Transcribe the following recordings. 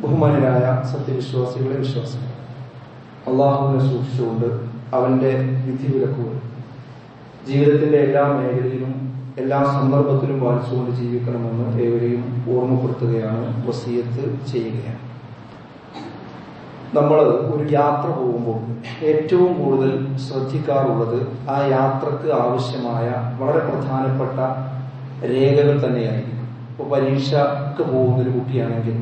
ബഹുമാനരായ സത്യവിശ്വാസികളെ വിശ്വാസികൾ, അള്ളാഹുവിനെ സൂക്ഷിച്ചുകൊണ്ട് അവന്റെ വിധിവിലക്കുകൾ ജീവിതത്തിന്റെ എല്ലാ മേഖലയിലും എല്ലാ സന്ദർഭത്തിലും പാലിച്ചുകൊണ്ട് ജീവിക്കണമെന്ന് ഏവരെയും ഓർമ്മപ്പെടുത്തുകയാണ്, വസിയത്ത് ചെയ്യുകയാണ്. നമ്മൾ ഒരു യാത്ര പോകുമ്പോൾ ഏറ്റവും കൂടുതൽ ശ്രദ്ധിക്കാറുള്ളത് ആ യാത്രക്ക് ആവശ്യമായ വളരെ പ്രധാനപ്പെട്ട രേഖകൾ തന്നെയായിരിക്കും. ഇപ്പോൾ പരീക്ഷക്ക് പോകുന്നൊരു കുട്ടിയാണെങ്കിൽ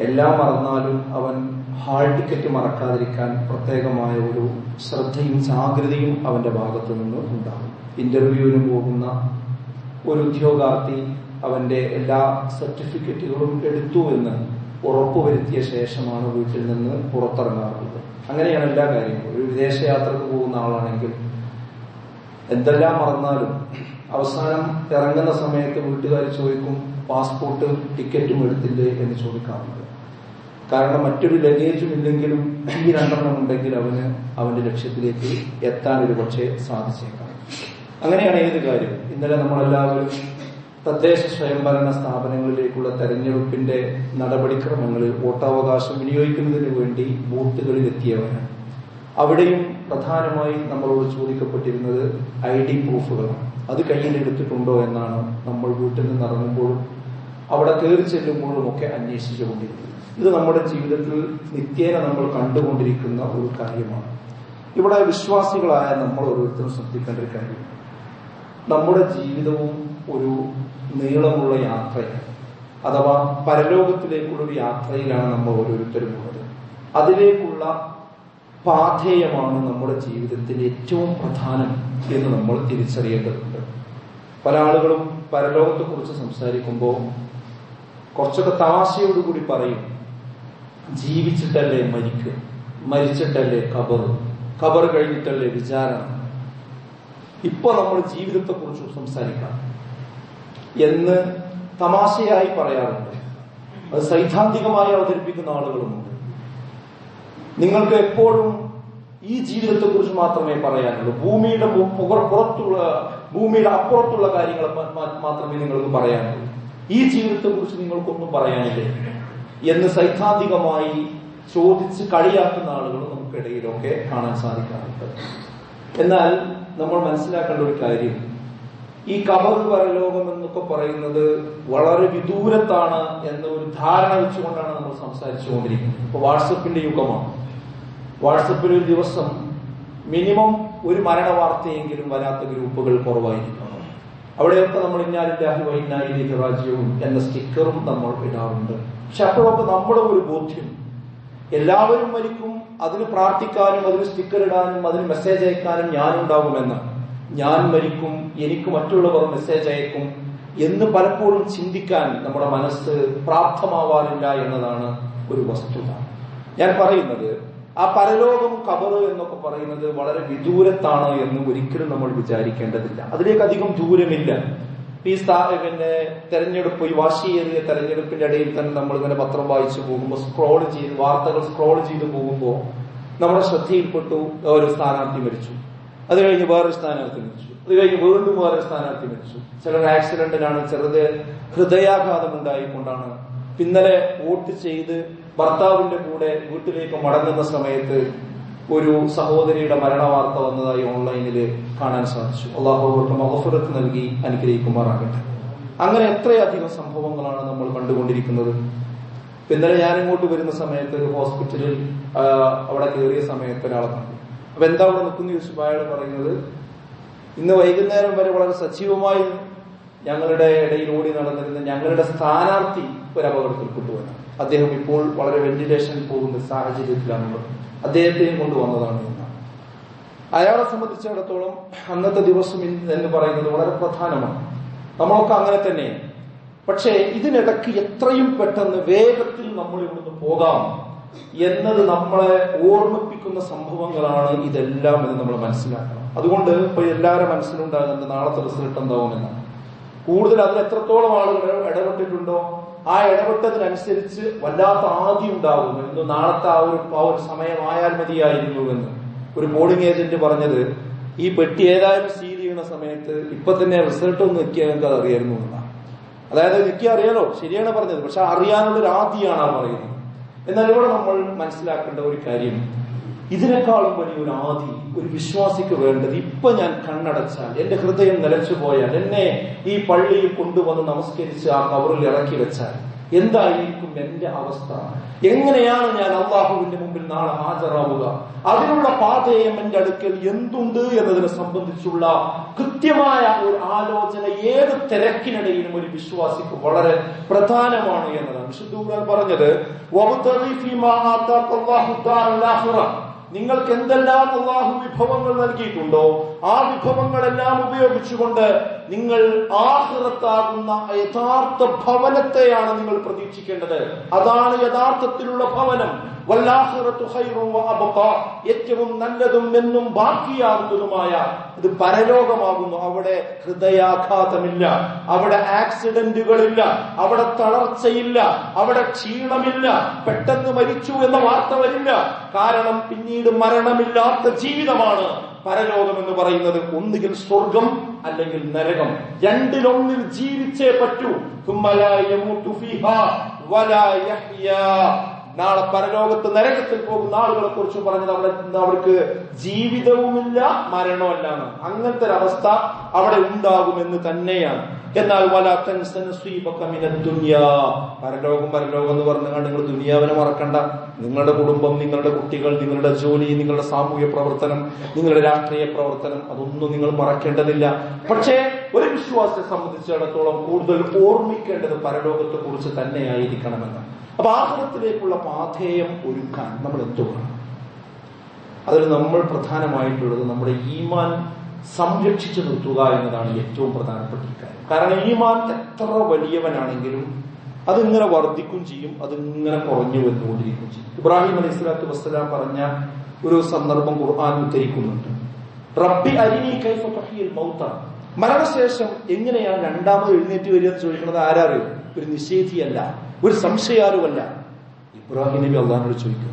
എല്ലാം മറന്നാലും അവൻ ഹാൾ ടിക്കറ്റ് മറക്കാതിരിക്കാൻ പ്രത്യേകമായ ഒരു ശ്രദ്ധയും ജാഗ്രതയും അവന്റെ ഭാഗത്തു നിന്ന് ഉണ്ടാകും. ഇന്റർവ്യൂവിന് പോകുന്ന ഒരു ഉദ്യോഗാർത്ഥി അവന്റെ എല്ലാ സർട്ടിഫിക്കറ്റുകളും എടുത്തു എന്ന് ഉറപ്പുവരുത്തിയ ശേഷമാണ് വീട്ടിൽ നിന്ന് പുറത്തിറങ്ങാറുള്ളത്. അങ്ങനെയാണ് എല്ലാ കാര്യങ്ങളും. ഒരു വിദേശയാത്രക്ക് പോകുന്ന ആളാണെങ്കിൽ എന്തെല്ലാം മറന്നാലും അവസാനം ഇറങ്ങുന്ന സമയത്ത് വീട്ടുകാർ ചോദിക്കും, പാസ്പോർട്ട് ടിക്കറ്റും എടുത്തില്ലേ എന്ന് ചോദിക്കാറുണ്ട്. കാരണം മറ്റൊരു ലഗേജും ഇല്ലെങ്കിലും ഈ രണ്ടെണ്ണം ഉണ്ടെങ്കിൽ അവന് അവന്റെ ലക്ഷ്യത്തിലേക്ക് എത്താൻ ഒരു പക്ഷേ സാധിച്ചേക്കാം. അങ്ങനെയാണ് ഏത് കാര്യം. ഇന്നലെ നമ്മളെല്ലാവരും തദ്ദേശ സ്വയംഭരണ സ്ഥാപനങ്ങളിലേക്കുള്ള തെരഞ്ഞെടുപ്പിന്റെ നടപടിക്രമങ്ങളിൽ വോട്ടവകാശം വിനിയോഗിക്കുന്നതിന് വേണ്ടി ബൂത്തുകളിൽ എത്തിയവരാണ്. അവിടെയും പ്രധാനമായി നമ്മളോട് ചോദിക്കപ്പെട്ടിരുന്നത് ID പ്രൂഫുകളാണ്. അത് കയ്യിലെടുത്തിട്ടുണ്ടോ എന്നാണ് നമ്മൾ വീട്ടിൽ നിന്ന് ഇറങ്ങുമ്പോഴും അവിടെ കയറി ചെല്ലുമ്പോഴും ഒക്കെ അന്വേഷിച്ചുകൊണ്ടിരിക്കുന്നത്. ഇത് നമ്മുടെ ജീവിതത്തിൽ നിത്യേന നമ്മൾ കണ്ടുകൊണ്ടിരിക്കുന്ന ഒരു കാര്യമാണ്. ഇവിടെ വിശ്വാസികളായ നമ്മൾ ഓരോരുത്തരും ശ്രദ്ധിക്കേണ്ട ഒരു കാര്യം, നമ്മുടെ ജീവിതവും ഒരു നീളമുള്ള യാത്രയാണ്. അഥവാ പരലോകത്തിലേക്കുള്ള ഒരു യാത്രയിലാണ് നമ്മൾ ഓരോരുത്തരും ഉള്ളത്. അതിലേക്കുള്ള പാഥേയമാണ് നമ്മുടെ ജീവിതത്തിൽ ഏറ്റവും പ്രധാനം എന്ന് നമ്മൾ തിരിച്ചറിയേണ്ടതുണ്ട്. പല ആളുകളും പരലോകത്തെക്കുറിച്ച് സംസാരിക്കുമ്പോൾ കുറച്ചൊക്കെ തമാശയോടുകൂടി പറയും, ജീവിച്ചിട്ടല്ലേ മരിക്കുക, മരിച്ചിട്ടല്ലേ ഖബർ കഴിഞ്ഞിട്ടല്ലേ വിചാരണ, ഇപ്പൊ നമ്മൾ ജീവിതത്തെക്കുറിച്ച് സംസാരിക്കാം എന്ന് തമാശയായി പറയാറുണ്ട്. അത് സൈദ്ധാന്തികമായി അവതരിപ്പിക്കുന്ന ആളുകളുമുണ്ട്. നിങ്ങൾക്ക് എപ്പോഴും ഈ ജീവിതത്തെക്കുറിച്ച് മാത്രമേ പറയാനുള്ളൂ, ഭൂമിയുടെ അപ്പുറത്തുള്ള കാര്യങ്ങൾ മാത്രമേ നിങ്ങൾക്ക് പറയാനുള്ളൂ, ഈ ജീവിതത്തെക്കുറിച്ച് നിങ്ങൾക്കൊന്നും പറയാനില്ലേ എന്ന് സൈദ്ധാന്തികമായി ചോദിച്ച് കളിയാക്കുന്ന ആളുകൾ നമുക്കിടയിലൊക്കെ കാണാൻ സാധിക്കാറുണ്ട്. എന്നാൽ നമ്മൾ മനസ്സിലാക്കേണ്ട ഒരു കാര്യം, ഈ ഖബർ പരലോകം എന്നൊക്കെ പറയുന്നത് വളരെ വിദൂരത്താണ് എന്ന ഒരു ധാരണ വെച്ചുകൊണ്ടാണ് നമ്മൾ സംസാരിച്ചുകൊണ്ടിരിക്കുന്നത്. ഇപ്പൊ വാട്സപ്പിന്റെ യുഗമാണ്. വാട്സപ്പിൽ ഒരു ദിവസം മിനിമം ഒരു മരണ വാർത്തയെങ്കിലും വരാത്ത ഗ്രൂപ്പുകൾ കുറവായിരിക്കണം. അവിടെയൊക്കെ നമ്മൾ ഇന്നാലില്ലാഹി വ ഇന്നാ ഇലൈഹി റാജിഊൻ എന്ന സ്റ്റിക്കറും നമ്മൾ ഇടാറുണ്ട്. പക്ഷെ അപ്പോഴൊക്കെ നമ്മുടെ ഒരു ബോധ്യം, എല്ലാവരും മരിക്കും, അതിന് പ്രാർത്ഥിക്കാനും അതിന് സ്റ്റിക്കർ ഇടാനും അതിന് മെസ്സേജ് അയക്കാനും ഞാനുണ്ടാകുമെന്ന്, ഞാൻ മരിക്കും എനിക്ക് മറ്റുള്ളവർ മെസ്സേജ് അയക്കും എന്ന് പലപ്പോഴും ചിന്തിക്കാൻ നമ്മുടെ മനസ്സ് പ്രാപ്തമാവാറില്ല എന്നതാണ് ഒരു വസ്തുത. ഞാൻ പറയുന്നത്, ആ പരലോകം ഖബർ എന്നൊക്കെ പറയുന്നത് വളരെ വിദൂരത്താണ് എന്ന് ഒരിക്കലും നമ്മൾ വിചാരിക്കേണ്ടതില്ല. അതിലേക്ക് അധികം ദൂരമില്ല. ഈ തെരഞ്ഞെടുപ്പ്, ഈ വാശിയേറിയ തെരഞ്ഞെടുപ്പിന്റെ ഇടയിൽ തന്നെ നമ്മൾ ഇങ്ങനെ പത്രം വായിച്ചു പോകുമ്പോൾ വാർത്തകൾ സ്ക്രോൾ ചെയ്ത് പോകുമ്പോൾ നമ്മുടെ ശ്രദ്ധയിൽപ്പെട്ടു, ഒരു സ്ഥാനാർത്ഥി മരിച്ചു, അത് കഴിഞ്ഞ് വേറൊരു സ്ഥാനാർത്ഥി മരിച്ചു, അത് കഴിഞ്ഞ് വീണ്ടും വേറൊരു സ്ഥാനാർത്ഥി മരിച്ചു. ചിലർ ആക്സിഡന്റിലാണ്, ചെറുത് ഹൃദയാഘാതം ഉണ്ടായിക്കൊണ്ടാണ്. ഇന്നലെ വോട്ട് ചെയ്ത് ഭർത്താവിന്റെ കൂടെ വീട്ടിലേക്ക് മടങ്ങുന്ന സമയത്ത് ഒരു സഹോദരിയുടെ മരണവാർത്ത വന്നതായി ഓൺലൈനിൽ കാണാൻ സാധിച്ചു. അള്ളാഹു അവർക്ക് മഗ്ഫിറത്ത് നൽകി അനുഗ്രഹിക്കുമാറാകട്ടെ. അങ്ങനെ എത്രയധികം സംഭവങ്ങളാണ് നമ്മൾ കണ്ടുകൊണ്ടിരിക്കുന്നത്. ഇന്നലെ ഞാൻ ഇങ്ങോട്ട് വരുന്ന സമയത്ത് ഒരു ഹോസ്പിറ്റലിൽ അവിടെ കയറിയ സമയത്ത് ഒരാളെ കണ്ടു. അപ്പൊ എന്താ അവിടെ നിൽക്കുന്ന ചോദിച്ചപ്പോൾ അയാൾ പറയുന്നത്, ഇന്ന് വൈകുന്നേരം വരെ വളരെ സജീവമായി ഞങ്ങളുടെ ഇടയിൽ ഓടി നടന്നിരുന്ന ഞങ്ങളുടെ സ്ഥാനാർത്ഥി ഒരു അപകടത്തിൽപ്പെട്ടുവെന്ന്. അദ്ദേഹം ഇപ്പോൾ വളരെ വെന്റിലേഷനിൽ പോകുന്ന സാഹചര്യത്തിലാണുള്ളത്, അദ്ദേഹത്തെയും കൊണ്ടുവന്നതാണ് എന്നാണ്. അയാളെ സംബന്ധിച്ചിടത്തോളം അന്നത്തെ ദിവസം എന്ന് പറയുന്നത് വളരെ പ്രധാനമാണ്. നമ്മളൊക്കെ അങ്ങനെ തന്നെയാണ്. പക്ഷേ ഇതിനിടയ്ക്ക് എത്രയും പെട്ടെന്ന് വേഗത്തിൽ നമ്മൾ ഇവിടുന്ന് പോകാം എന്നത് നമ്മളെ ഓർമ്മിപ്പിക്കുന്ന സംഭവങ്ങളാണ് ഇതെല്ലാം എന്ന് നമ്മൾ മനസ്സിലാക്കണം. അതുകൊണ്ട് ഇപ്പൊ എല്ലാവരുടെ മനസ്സിലുണ്ടാകുന്ന നാളത്തെ റിസൾട്ട് എന്താവുമെന്നാണ്. കൂടുതൽ അതിൽ എത്രത്തോളം ആളുകൾ ഇടപെട്ടിട്ടുണ്ടോ ആ ഇടപെട്ടതിനനുസരിച്ച് വല്ലാത്ത ആദ്യം ഉണ്ടാകും എന്ന്, നാളത്തെ ആ ഒരു സമയമായാൽ മതിയായിരുന്നു എന്ന് ഒരു പോളിംഗ് ഏജന്റ് പറഞ്ഞത്. ഈ പെട്ടി ഏതായാലും സീൽ ചെയ്യുന്ന സമയത്ത് ഇപ്പൊ തന്നെ റിസൾട്ട് ഒന്ന് എത്തിയാൽ ഞങ്ങൾക്ക് അത് അറിയായിരുന്നു എന്നാണ്. അതായത് എനിക്ക് അറിയാലോ, ശരിയാണ് പറഞ്ഞത്, പക്ഷെ അറിയാനുള്ളൊരു ആദിയാണ് ആ പറയുന്നത്. എന്നാൽ ഇവിടെ നമ്മൾ മനസ്സിലാക്കേണ്ട ഒരു കാര്യം, ഇതിനേക്കാളും വലിയൊരു ആദി ഒരു വിശ്വാസിക്ക് വേണ്ടത്, ഇപ്പൊ ഞാൻ കണ്ണടച്ചാൽ, എന്റെ ഹൃദയം നിലച്ചു പോയാൽ, എന്നെ ഈ പള്ളിയിൽ കൊണ്ടുവന്ന് നമസ്കരിച്ച് ആ കബറിൽ ഇറക്കി വെച്ചാൽ എന്തായിരിക്കും എന്റെ അവസ്ഥ? എങ്ങനെയാണ് ഞാൻ അള്ളാഹുവിന്റെ മുമ്പിൽ നാളെ ഹാജരാവുക? അതിനുള്ള പാതയം എന്റെ അടുക്കൽ എന്തുണ്ട് എന്നതിനെ സംബന്ധിച്ചുള്ള കൃത്യമായ ഒരു ആലോചന ഏത് തിരക്കിനിടയിലും ഒരു വിശ്വാസിക്ക് വളരെ പ്രധാനമാണ് എന്നതാണ്. വിശുദ്ധ ഖുർആൻ പറഞ്ഞത്, നിങ്ങൾക്ക് എന്തെല്ലാം അള്ളാഹു വിഭവങ്ങൾ നൽകിയിട്ടുണ്ടോ ആ വിഭവങ്ങളെല്ലാം ഉപയോഗിച്ചുകൊണ്ട് നിങ്ങൾ ആഖിറത്താകുന്ന യഥാർത്ഥ ഭവനത്തെയാണ് നിങ്ങൾ പ്രതീക്ഷിക്കേണ്ടത്. അതാണ് യഥാർത്ഥത്തിലുള്ള ഭവനം. വല്ലാഖിറത്തു ഖൈറുൻ വഅബ്ഖാ, ഏറ്റവും നല്ലതും എന്നും ബാക്കിയാകുന്നതുമായ ഇത് പരലോകമാകുന്നു. അവിടെ ഹൃദയാഘാതമില്ല, അവിടെ ആക്സിഡന്റുകളില്ല, അവിടെ തളർച്ചയില്ല, അവിടെ ക്ഷീണമില്ല, പെട്ടെന്ന് മരിച്ചു എന്ന വാർത്ത വരില്ല. കാരണം പിന്നീട് മരണമില്ലാത്ത ജീവിതമാണ് പരലോകം എന്ന് പറയുന്നത്. ഒന്നുകിൽ സ്വർഗം അല്ലെങ്കിൽ നരകം, രണ്ടിലൊന്നിൽ ജീവിച്ചേ പറ്റൂ. നാളെ പരലോകത്ത് നരകത്തിൽ പോകുന്ന ആളുകളെ കുറിച്ച് പറഞ്ഞത് അവർക്ക് ജീവിതവുമില്ല മരണമല്ല. അങ്ങനത്തെ ഒരു അവസ്ഥ അവിടെ ഉണ്ടാകുമെന്ന് തന്നെയാണ്. എന്നാൽ പരലോകം എന്ന് പറഞ്ഞാൽ നിങ്ങൾ ദുനിയാവിനെ മറക്കണ്ട. നിങ്ങളുടെ കുടുംബം, നിങ്ങളുടെ കുട്ടികൾ, നിങ്ങളുടെ ജോലി, നിങ്ങളുടെ സാമൂഹ്യ പ്രവർത്തനം, നിങ്ങളുടെ രാഷ്ട്രീയ പ്രവർത്തനം, അതൊന്നും നിങ്ങൾ മറക്കേണ്ടതില്ല. പക്ഷേ ഒരു വിശ്വാസിയെ സംബന്ധിച്ചിടത്തോളം കൂടുതൽ ഓർമ്മിക്കേണ്ടത് പരലോകത്തെ കുറിച്ച് തന്നെയായിരിക്കണമെന്ന്. അപ്പൊ ആഖിറത്തിലേക്കുള്ള പാഥേയം ഒരുക്കാൻ നമ്മൾ എന്തുവേണം? അതിൽ നമ്മൾ പ്രധാനമായിട്ടുള്ളത് നമ്മുടെ ഈമാൻ സംരക്ഷിച്ചു നിർത്തുക എന്നതാണ് ഏറ്റവും പ്രധാനപ്പെട്ട കാര്യം. കാരണം ഈമാൻ എത്ര വലിയവനാണെങ്കിലും അതിങ്ങനെ വർദ്ധിക്കും ചെയ്യും, അതിങ്ങനെ കുറഞ്ഞു വന്നുകൊണ്ടിരിക്കും ചെയ്യും. ഇബ്രാഹിം അലൈഹി സ്വലാത്തു വസ്സലാം പറഞ്ഞ ഒരു സന്ദർഭം ഖുർആൻ ഉദ്ധരിക്കുന്നുണ്ട്. റബ്ബി അരിനി കൈഫ തുഹ്യിൽ മൗത, മരണശേഷം എങ്ങനെയാണ് രണ്ടാമത് എഴുന്നേറ്റ് വരിക എന്ന് ചോദിക്കുന്നത് ആരറിയും? ഒരു നിഷേധിയല്ല, ഒരു സംശയാരുമല്ല. ഇബ്രാഹിം നബി അള്ളാഹിനോട് ചോദിക്കുക,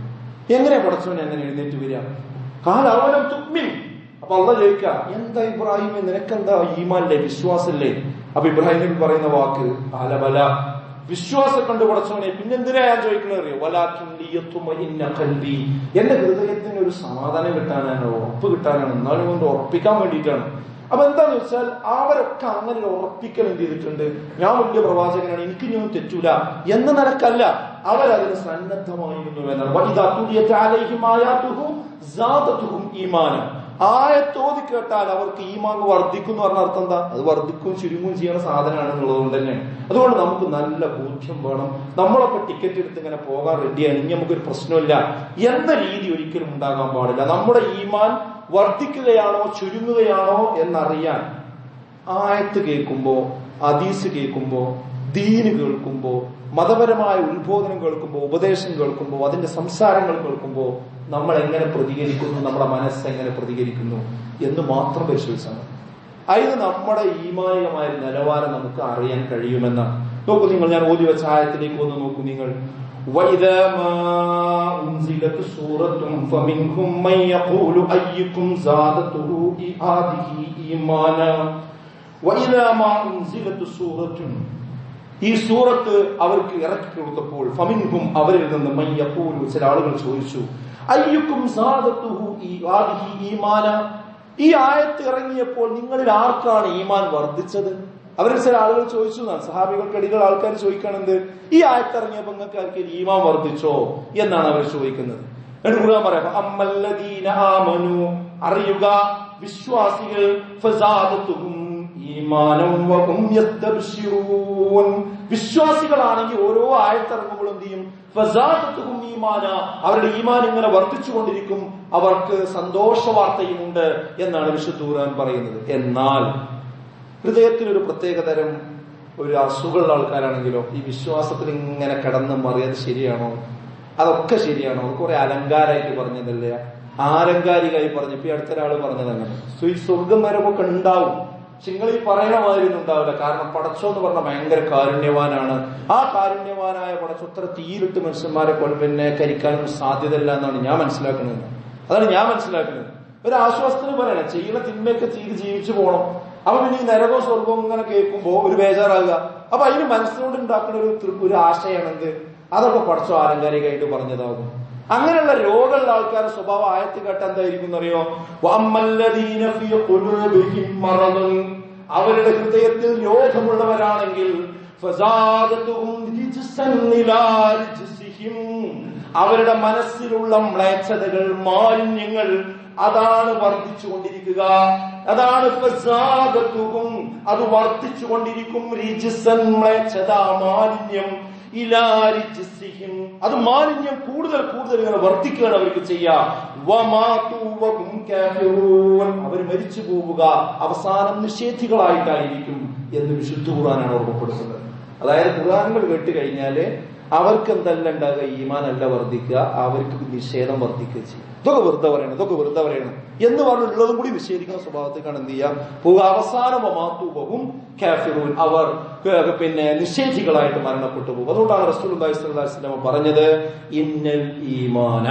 എങ്ങനെ പടച്ചവൻ എങ്ങനെ എഴുന്നേറ്റ് വരിക? കാലവനം തുമ്മിൻ. അപ്പൊ അള്ളാഹ് ചോദിക്കുക, എന്താ ഇബ്രാഹിം, നിനക്കെന്താ ഈമാനില്ലേ, വിശ്വാസല്ലേ? അപ്പൊ ഇബ്രാഹിം നബി പറയുന്ന വാക്ക് അലബല, വിശ്വാസം കണ്ടു പടച്ചവനെ, പിന്നെന്തിനാ ഞാൻ ചോദിക്കുന്നത് അറിയോ? വലാകിൻ ലിയത്മഇന്ന ഖൽബി, എന്റെ ഹൃദയത്തിന് ഒരു സമാധാനം കിട്ടാനാണ്, ഉറപ്പ് കിട്ടാനാണ്, എന്നാലും കൊണ്ട് ഉറപ്പിക്കാൻ വേണ്ടിയിട്ടാണ്. അപ്പൊ എന്താന്ന് വെച്ചാൽ അവരൊക്കെ അങ്ങനെ ഉറപ്പിക്കൽ എന്ത് ചെയ്തിട്ടുണ്ട്? ഞാൻ വലിയ പ്രവാചകനാണ്, എനിക്ക് ഞാൻ തെറ്റൂല എന്ന നിലക്കല്ല, അവരതിന് സന്നദ്ധമായിരുന്നു എന്നാണ്. ആയത്തോതി കേട്ടാൽ അവർക്ക് ഈമാൻ വർദ്ധിക്കും എന്ന് പറഞ്ഞ അർത്ഥം എന്താ? അത് വർദ്ധിക്കും ചുരുങ്ങും ചെയ്യുന്ന സാധനമാണെന്നുള്ളത് കൊണ്ട് തന്നെയാണ്. അതുകൊണ്ട് നമുക്ക് നല്ല ബോധ്യം വേണം. നമ്മളൊക്കെ ടിക്കറ്റ് എടുത്ത് ഇങ്ങനെ പോകാൻ റെഡിയാണ്, ഇനി നമുക്കൊരു പ്രശ്നമില്ല എന്ന രീതി ഒരിക്കലും ഉണ്ടാകാൻ പാടില്ല. നമ്മുടെ ഈമാൻ വർദ്ധിക്കുകയാണോ ചുരുങ്ങുകയാണോ എന്നറിയാൻ ആയത്ത് കേൾക്കുമ്പോ, ഹദീസ് കേൾക്കുമ്പോ, ദീന് കേൾക്കുമ്പോ, മതപരമായ ഉത്ബോധനം കേൾക്കുമ്പോ, ഉപദേശം കേൾക്കുമ്പോ, അതിന്റെ സംസാരങ്ങൾ കേൾക്കുമ്പോ നമ്മൾ എങ്ങനെ പ്രതികരിക്കുന്നു, നമ്മുടെ മനസ്സ് എങ്ങനെ പ്രതികരിക്കുന്നു എന്ന് മാത്രം പരിശോധിച്ചാൽ മതി. അതിന് നമ്മുടെ ഈമാനികമായ നിലവാരം നമുക്ക് അറിയാൻ കഴിയുമെന്നാണ്. നോക്കൂ നിങ്ങൾ, ഞാൻ ഓതി വെച്ച ആയത്തിലേക്ക് ഒന്ന് നോക്കൂ നിങ്ങൾ. وَإِذَا مَا أُنْزِلَتْ سُورَةٌ فَمِنْهُمْ مَنْ يَقُولُ أَيُّكُمْ زَادَتْهُ هَٰذِهِ إِيمَانًا وَإِذَا مَا أُنْزِلَتْ سُورَةٌ, ഈ സൂറത്ത് അവർക്ക് ഇറക്കി കൊടുത്തപ്പോൾ ഫമിൻഹും, അവരിൽ നിന്ന് മൻ യഖൂലു, ചില ആളുകൾ ചോദിച്ചു, അയ്യുക്കും സാദത്തുഹു ഹാദിഹി ഈമാന, ഈ ആയത്ത് ഇറങ്ങിയപ്പോൾ നിങ്ങളിൽ ആർക്കാണ് ഈമാൻ വർദ്ധിച്ചത്? അവരിൽ ചില ആളുകൾ ചോദിച്ചു എന്നാണ്. സഹാബികൾക്കിടയിൽ ആൾക്കാർ ചോദിക്കണെന്ത്, ഈ ആയത്ത് ഇറങ്ങിയപ്പോൾ നിങ്ങൾക്ക് ആർക്ക് ഈമാൻ വർദ്ധിച്ചോ എന്നാണ് അവർ ചോദിക്കുന്നത്. എന്നിട്ട് പറയാം, അമ്മല്ലദീന ആമനു, അറിയുക വിശ്വാസികൾ, ഫസാദത്തുഹും ഈമാനം വഹും യസ്തബ്ശിറൂൻ, വിശ്വാസികളാണെങ്കിൽ ഓരോ ആയത്തിറങ്ങുമ്പോൾ എന്ത് ചെയ്യും? ഫസാദത്തുഹും ഈമാന, അവരുടെ ഈമാൻ ഇങ്ങനെ വർദ്ധിച്ചുകൊണ്ടിരിക്കും, അവർക്ക് സന്തോഷ വാർത്തയുമുണ്ട് എന്നാണ് വിശുദ്ധ ഖുർആൻ പറയുന്നത്. എന്നാൽ ഹൃദയത്തിനൊരു പ്രത്യേകതരം ഒരു അസുഖമുള്ള ആൾക്കാരാണെങ്കിലോ ഈ വിശ്വാസത്തിൽ ഇങ്ങനെ കിടന്ന് മറിയത് ശരിയാണോ? അതൊക്കെ ശരിയാണോ? അത് കുറെ അലങ്കാരമായിട്ട് പറഞ്ഞതല്ലേ, ആലങ്കാരികമായി പറഞ്ഞു. ഇപ്പൊ അടുത്തൊരാള് പറഞ്ഞതങ്ങനെ സ്വർഗം നരകമൊക്കെ ഉണ്ടാവും, പക്ഷെ നിങ്ങൾ ഈ പറയണ മാതിരി ഒന്നും ഉണ്ടാവില്ല. കാരണം പടച്ചോ എന്ന് പറഞ്ഞാൽ ഭയങ്കര കാരുണ്യവാനാണ്. ആ കാരുണ്യവാനായ പടച്ചോ അത്ര തീരിട്ട് മനുഷ്യന്മാരെ പിന്നെ കരിക്കാനും സാധ്യതയില്ല എന്നാണ് ഞാൻ മനസ്സിലാക്കുന്നത്. അതാണ് ഞാൻ മനസ്സിലാക്കുന്നത്. ഒരു ആശ്വാസത്തിന് പറയണം, ചെയ്യുന്ന തിന്മയൊക്കെ ചെയ്ത് ജീവിച്ചു പോകണം. അപ്പൊ പിന്നെ ഈ നരകവും സ്വർഗവും ഇങ്ങനെ കേൾക്കുമ്പോ ഒരു ബേജാറാകുക, അപ്പൊ അതിന് മനസ്സിനോട് ഉണ്ടാക്കുന്ന ഒരു ആശയമാണെന്ത്, അതൊക്കെ പഠിച്ചോ ആലങ്കാരികമായിട്ട് പറഞ്ഞതാകും. അങ്ങനെയുള്ള രോഗമുള്ള ആൾക്കാരുടെ സ്വഭാവം ആയത്ത് കേട്ട എന്തായിരിക്കും എന്നറിയോ? അവരുടെ ഹൃദയത്തിൽ രോഗമുള്ളവരാണെങ്കിൽ അവരുടെ മനസ്സിലുള്ള മ്ലേച്ഛതകൾ, മാലിന്യങ്ങൾ അതാണ് വർദ്ധിച്ചുകൊണ്ടിരിക്കുക. അതാണ് അത് വർദ്ധിച്ചുകൊണ്ടിരിക്കും. മ്ലേച്ഛത, മാലിന്യം, അത് മാലിന്യം കൂടുതൽ കൂടുതൽ ഇങ്ങനെ വർദ്ധിക്കുകയാണ് അവർക്ക് ചെയ്യാം. അവർ മരിച്ചു പോവുക, അവസാനം നിഷേധികളായിട്ടായിരിക്കും എന്ന് വിശുദ്ധ ഖുർആനാണ് ഓർമ്മപ്പെടുത്തുന്നത്. അതായത് ഖുർആനുകൾ കേട്ട് കഴിഞ്ഞാല് അവർക്ക് എന്തെല്ലാം ഉണ്ടാകുക? ഈമാൻ അല്ല വർദ്ധിക്കുക, അവർക്ക് നിഷേധം വർദ്ധിക്കുക ചെയ്യും. ഇതൊക്കെ വെറുതെ പറയണം, ഇതൊക്കെ വെറുതെ പറയണം എന്ന് പറഞ്ഞുള്ളതും കൂടി നിഷേധിക്കുന്ന സ്വഭാവത്തേക്കാണ് എന്ത് ചെയ്യാം പോവുക. അവസാനം അവർ നിഷേധികളായിട്ട് മരണപ്പെട്ടു പോകും. അതുകൊണ്ടാണ് റസൂലുള്ളാഹി സ്വല്ലല്ലാഹു അലൈഹി വസല്ലം പറഞ്ഞത്, ഇന്നൽ ഈമാന,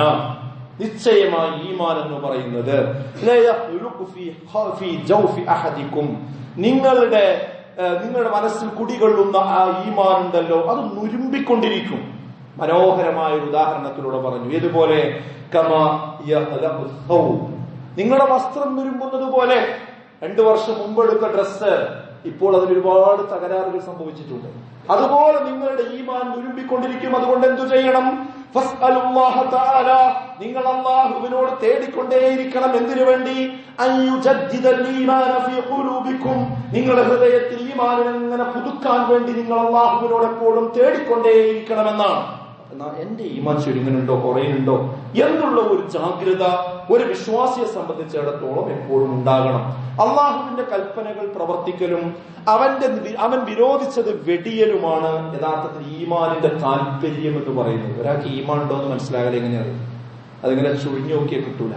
നിശ്ചയമായി ഈമാൻ എന്ന് പറയുന്നത് നിങ്ങളുടെ മനസ്സിൽ കുടികൊള്ളുന്ന ആ ഈമാൻ ഉണ്ടല്ലോ, അത് നുരുമ്പിക്കൊണ്ടിരിക്കും. മനോഹരമായ ഒരു ഉദാഹരണത്തിലൂടെ പറഞ്ഞു. ഇതുപോലെ നിങ്ങളുടെ വസ്ത്രം നുരുമ്പുന്നത് പോലെ 2 വർഷം മുമ്പ് എടുത്ത ഡ്രസ്സ് ഇപ്പോൾ അതിന് ഒരുപാട് തകരാറുകൾ സംഭവിച്ചിട്ടുണ്ട്. അതുപോലെ നിങ്ങളുടെ ഈമാൻ നുരുമ്പിക്കൊണ്ടിരിക്കും. അതുകൊണ്ട് എന്തു ചെയ്യണം? നിങ്ങൾ അല്ലാഹുവിനോട് തേടിക്കൊണ്ടേയിരിക്കണം. എന്തിനു വേണ്ടി? നിങ്ങളുടെ ഹൃദയത്തിൽ ഈമാനിനെ അങ്ങനെ പുതുക്കാൻ വേണ്ടി നിങ്ങൾ അല്ലാഹുവിനോട് എപ്പോഴും തേടിക്കൊണ്ടേയിരിക്കണമെന്നാണ്. എന്നാൽ എന്റെ ഈമാൻ ചുരുങ്ങുന്നുണ്ടോ, കുറയുന്നുണ്ടോ എന്നുള്ള ഒരു ജാഗ്രത ഒരു വിശ്വാസിയെ സംബന്ധിച്ചിടത്തോളം എപ്പോഴും ഉണ്ടാകണം. അള്ളാഹുവിന്റെ കൽപ്പനകൾ പ്രവർത്തിക്കലും അവൻ വിരോധിച്ചത് വെടിയലുമാണ് യഥാർത്ഥത്തിൽ ഈമാനിന്റെ താല്പര്യം എന്ന് പറയുന്നത്. ഒരാൾക്ക് ഈമാൻ ഉണ്ടോ എന്ന് മനസ്സിലാകൽ എങ്ങനെയാണ്? അതിങ്ങനെ ചുഴിഞ്ഞു നോക്കിയാൽ കിട്ടൂല.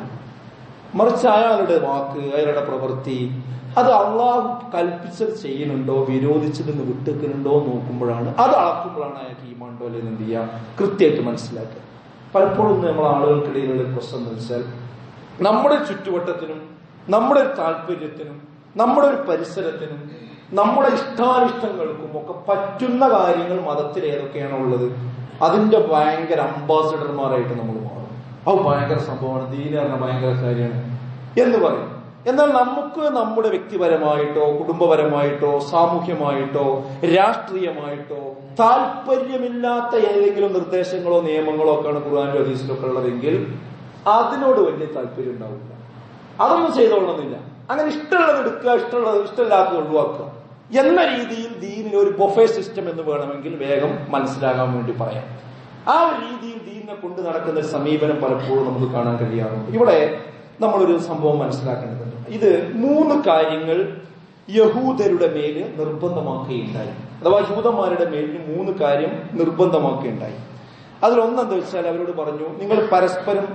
മറിച്ച് അയാളുടെ വാക്ക്, അയാളുടെ പ്രവൃത്തി അത് അള്ളാഹു കൽപ്പിച്ചത് ചെയ്യുന്നുണ്ടോ, വിരോധിച്ചത് വിട്ടുക്കുന്നുണ്ടോ നോക്കുമ്പോഴാണ്, അത് അളക്കുമ്പോഴാണ് അയാൾക്ക് ഈമാൻ ഉണ്ടോ അല്ലെങ്കിൽ എന്ത് ചെയ്യുക കൃത്യമായിട്ട് മനസ്സിലാക്കുക. പലപ്പോഴും നമ്മൾ ആളുകൾക്കിടയിലുള്ള പ്രശ്നം എന്ന് വെച്ചാൽ നമ്മുടെ ചുറ്റുവട്ടത്തിനും നമ്മുടെ താല്പര്യത്തിനും നമ്മുടെ ഒരു പരിസരത്തിനും നമ്മുടെ ഇഷ്ടാനിഷ്ടങ്ങൾക്കും ഒക്കെ പറ്റുന്ന കാര്യങ്ങൾ മതത്തിൽ ഏതൊക്കെയാണോ ഉള്ളത് അതിന്റെ ഭയങ്കര അംബാസിഡർമാരായിട്ട് നമ്മൾ മാറും. അത് ഭയങ്കര സംഭവമാണ്, ദീന് പറഞ്ഞ ഭയങ്കര കാര്യമാണ് എന്ന് പറയും. എന്നാൽ നമുക്ക് നമ്മുടെ വ്യക്തിപരമായിട്ടോ കുടുംബപരമായിട്ടോ സാമൂഹ്യമായിട്ടോ രാഷ്ട്രീയമായിട്ടോ താല്പര്യമില്ലാത്ത ഏതെങ്കിലും നിർദ്ദേശങ്ങളോ നിയമങ്ങളോ ഒക്കെയാണ് ഖുർആനിലും ഹദീസിലൊക്കെ ഉള്ളതെങ്കിൽ അതിനോട് വലിയ താല്പര്യം ഉണ്ടാവില്ല. അതൊന്നും ചെയ്തോളണമെന്നില്ല. അങ്ങനെ ഇഷ്ടമുള്ളത് എടുക്കുക, ഇഷ്ടമില്ലാത്തത് ഒഴിവാക്കുക എന്ന രീതിയിൽ ദീനിന് ഒരു ബൊഫേ സിസ്റ്റം എന്ന് വേണമെങ്കിൽ വേഗം മനസ്സിലാകാൻ വേണ്ടി പറയാം. ആ ഒരു രീതിയിൽ ദീനിനെ കൊണ്ട് നടക്കുന്ന ഒരു സമീപനം പലപ്പോഴും നമുക്ക് കാണാൻ കഴിയാറുണ്ട്. ഇവിടെ നമ്മളൊരു സംഭവം മനസ്സിലാക്കേണ്ടതുണ്ട്. ഇത് 3 കാര്യങ്ങൾ യഹൂദരുടെ മേല് നിർബന്ധമാക്കുകയുണ്ടായി. അഥവാ യൂദന്മാരുടെ മേലിന് 3 കാര്യം നിർബന്ധമാക്കുകയുണ്ടായി. അതിലൊന്നെന്താ വെച്ചാൽ അവരോട് പറഞ്ഞു, നിങ്ങൾ പരസ്പരം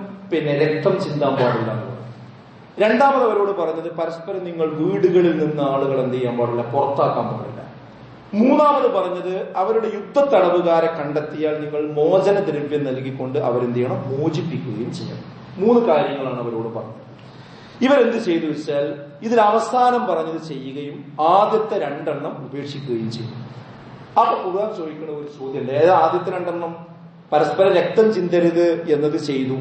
രക്തം ചിന്താൻ പാടില്ല. രണ്ടാമത് അവരോട് പറഞ്ഞത് പരസ്പരം നിങ്ങൾ വീടുകളിൽ നിന്ന് ആളുകൾ എന്ത് ചെയ്യാൻ പാടില്ല, പുറത്താക്കാൻ പാടില്ല. മൂന്നാമത് പറഞ്ഞത് അവരുടെ യുദ്ധത്തടവുകാരെ കണ്ടെത്തിയാൽ നിങ്ങൾ മോചന ദ്രവ്യം നൽകിക്കൊണ്ട് അവരെന്ത് ചെയ്യണം, മോചിപ്പിക്കുകയും ചെയ്യണം. 3 കാര്യങ്ങളാണ് അവരോട് പറഞ്ഞത്. ഇവരെന്ത് ചെയ്തു വെച്ചാൽ ഇതിൽ അവസാനം പറഞ്ഞത് ചെയ്യുകയും ആദ്യത്തെ 2 ഉപേക്ഷിക്കുകയും ചെയ്തു. അപ്പൊ ഖുർആൻ ചോദിക്കുന്ന ഒരു ചോദ്യമല്ലേ, ആദ്യത്തെ 2 പരസ്പരം രക്തം ചിന്തരുത് എന്നത് ചെയ്തു,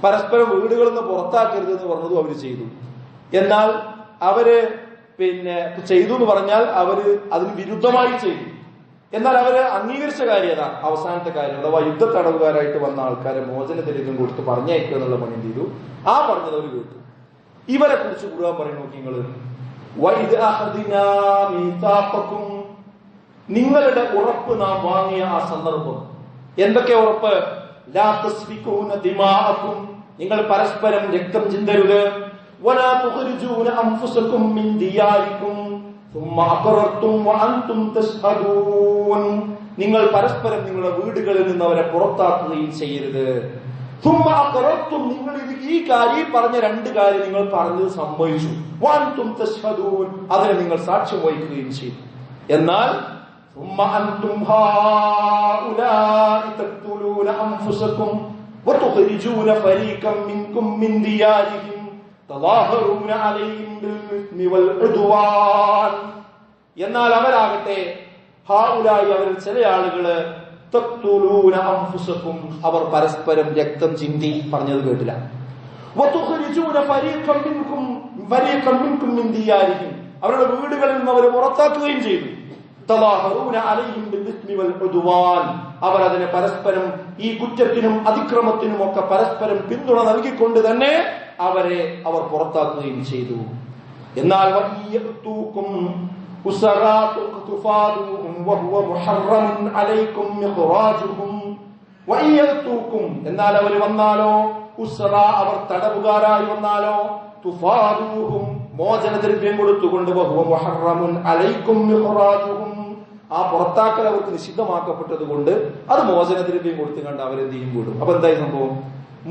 പരസ്പരം വീടുകളിൽ നിന്ന് പുറത്താക്കരുത് എന്ന് പറഞ്ഞതും അവര് ചെയ്തു. എന്നാൽ അവര് ചെയ്തു എന്ന് പറഞ്ഞാൽ അവര് അതിന് വിരുദ്ധമായി ചെയ്തു. എന്നാൽ അവര് അംഗീകരിച്ച കാര്യം ഏതാ? അവസാനത്തെ കാര്യം, അഥവാ യുദ്ധത്തടവുകാരായിട്ട് വന്ന ആൾക്കാരെ മോചന ദ്രവ്യം കൊടുത്ത് പറഞ്ഞയക്കുക എന്നുള്ള പണി ചെയ്തു. ആ പറഞ്ഞത് അവർ കേട്ടു. ഇവരെ കുറിച്ച് ഖുർആൻ പറയും, നോക്കി നിങ്ങള്, നിങ്ങളുടെ ഉറപ്പ് നാം വാങ്ങിയ ആ സന്ദർഭം. എന്തൊക്കെ ഉറപ്പ്? ലാ തസ്ഫികൂന ദിമാഅക്കും, നിങ്ങൾ പരസ്പരം രക്തം ചിന്തരുത്. വലാ തുഖ്രിജൂന അൻഫുസകും മിൻ ദിയാരിക്കും ثم أقررتم وأنتم تشهدون, നിങ്ങൾ പരസ്പരം നിങ്ങളുടെ വീടുകളിൽ നിന്ന് അവരെ പുറത്താക്കുകയും ചെയ്യരുത്. ثم أقررتم, നിങ്ങൾ ഈ പറഞ്ഞ 2 കാര്യം നിങ്ങൾ പറഞ്ഞത് സമ്മതിച്ചു. وأنتم تشهدون, അതിനെ നിങ്ങൾ സാക്ഷ്യം വഹിക്കുകയും ചെയ്തു. എന്നാൽ ثم أنتم هؤلاء تقتلون أنفسكم وتخرجون فريقا منكم من ديارهم تظاهرون عليهم بالإثم والعدوان. എന്നാൽ അവരാകട്ടെ ഹാഉലായി അവരിൽ ചില ആളുകള് തഖ്തുലൂന അൻഫുസകും അവർ പരസ്പരം രക്തം ചിന്തി. പറഞ്ഞത് കേട്ടില്ല. വതുഖ്രിജൂന ഫരീഖൻ മിൻകും മിൻ ദിയാരിഹിം അവരുടെ വീടുകളിൽ നിന്ന് അവരെ പുറത്താക്കുകയും ചെയ്തു. തളാഹറൂന അലൈഹിം ബിൽഇസ്മി വൽ ഉദ്വാൻ അവർ അതിനെ പരസ്പരം ഈ കുറ്റത്തിനും അതിക്രമത്തിനും ഒക്കെ പരസ്പരം പിന്തുണ നൽകിക്കൊണ്ട് തന്നെ അവരെ അവർ പുറത്താക്കുകയും ചെയ്തു. എന്നാൽ വഹിയതുകും ഉസറാതുഫാദുഹും വഹുവ മുഹറമൻ അലൈക്കും ഇഖ്റാജുഹും വഹിയതുകും എന്നാൽ അവർ വന്നാലോ ഉസറ അവർ തടവുകാരായി വന്നാലോ തുഫാദുഹും മോചനദ്രവ്യം കൊടുത്തുകൊണ്ട് വഹുവ മുഹറമൻ അലൈക്കും ഇഖ്റാജുഹും ആ പുറത്താക്കൽ അവർക്ക് നിഷിദ്ധമാക്കപ്പെട്ടത് കൊണ്ട് അത് മോചനദ്രവ്യം കൊടുത്തു കണ്ട് അവരെന്ത് ചെയ്യും വിടും. അപ്പൊ എന്തായി സംഭവം?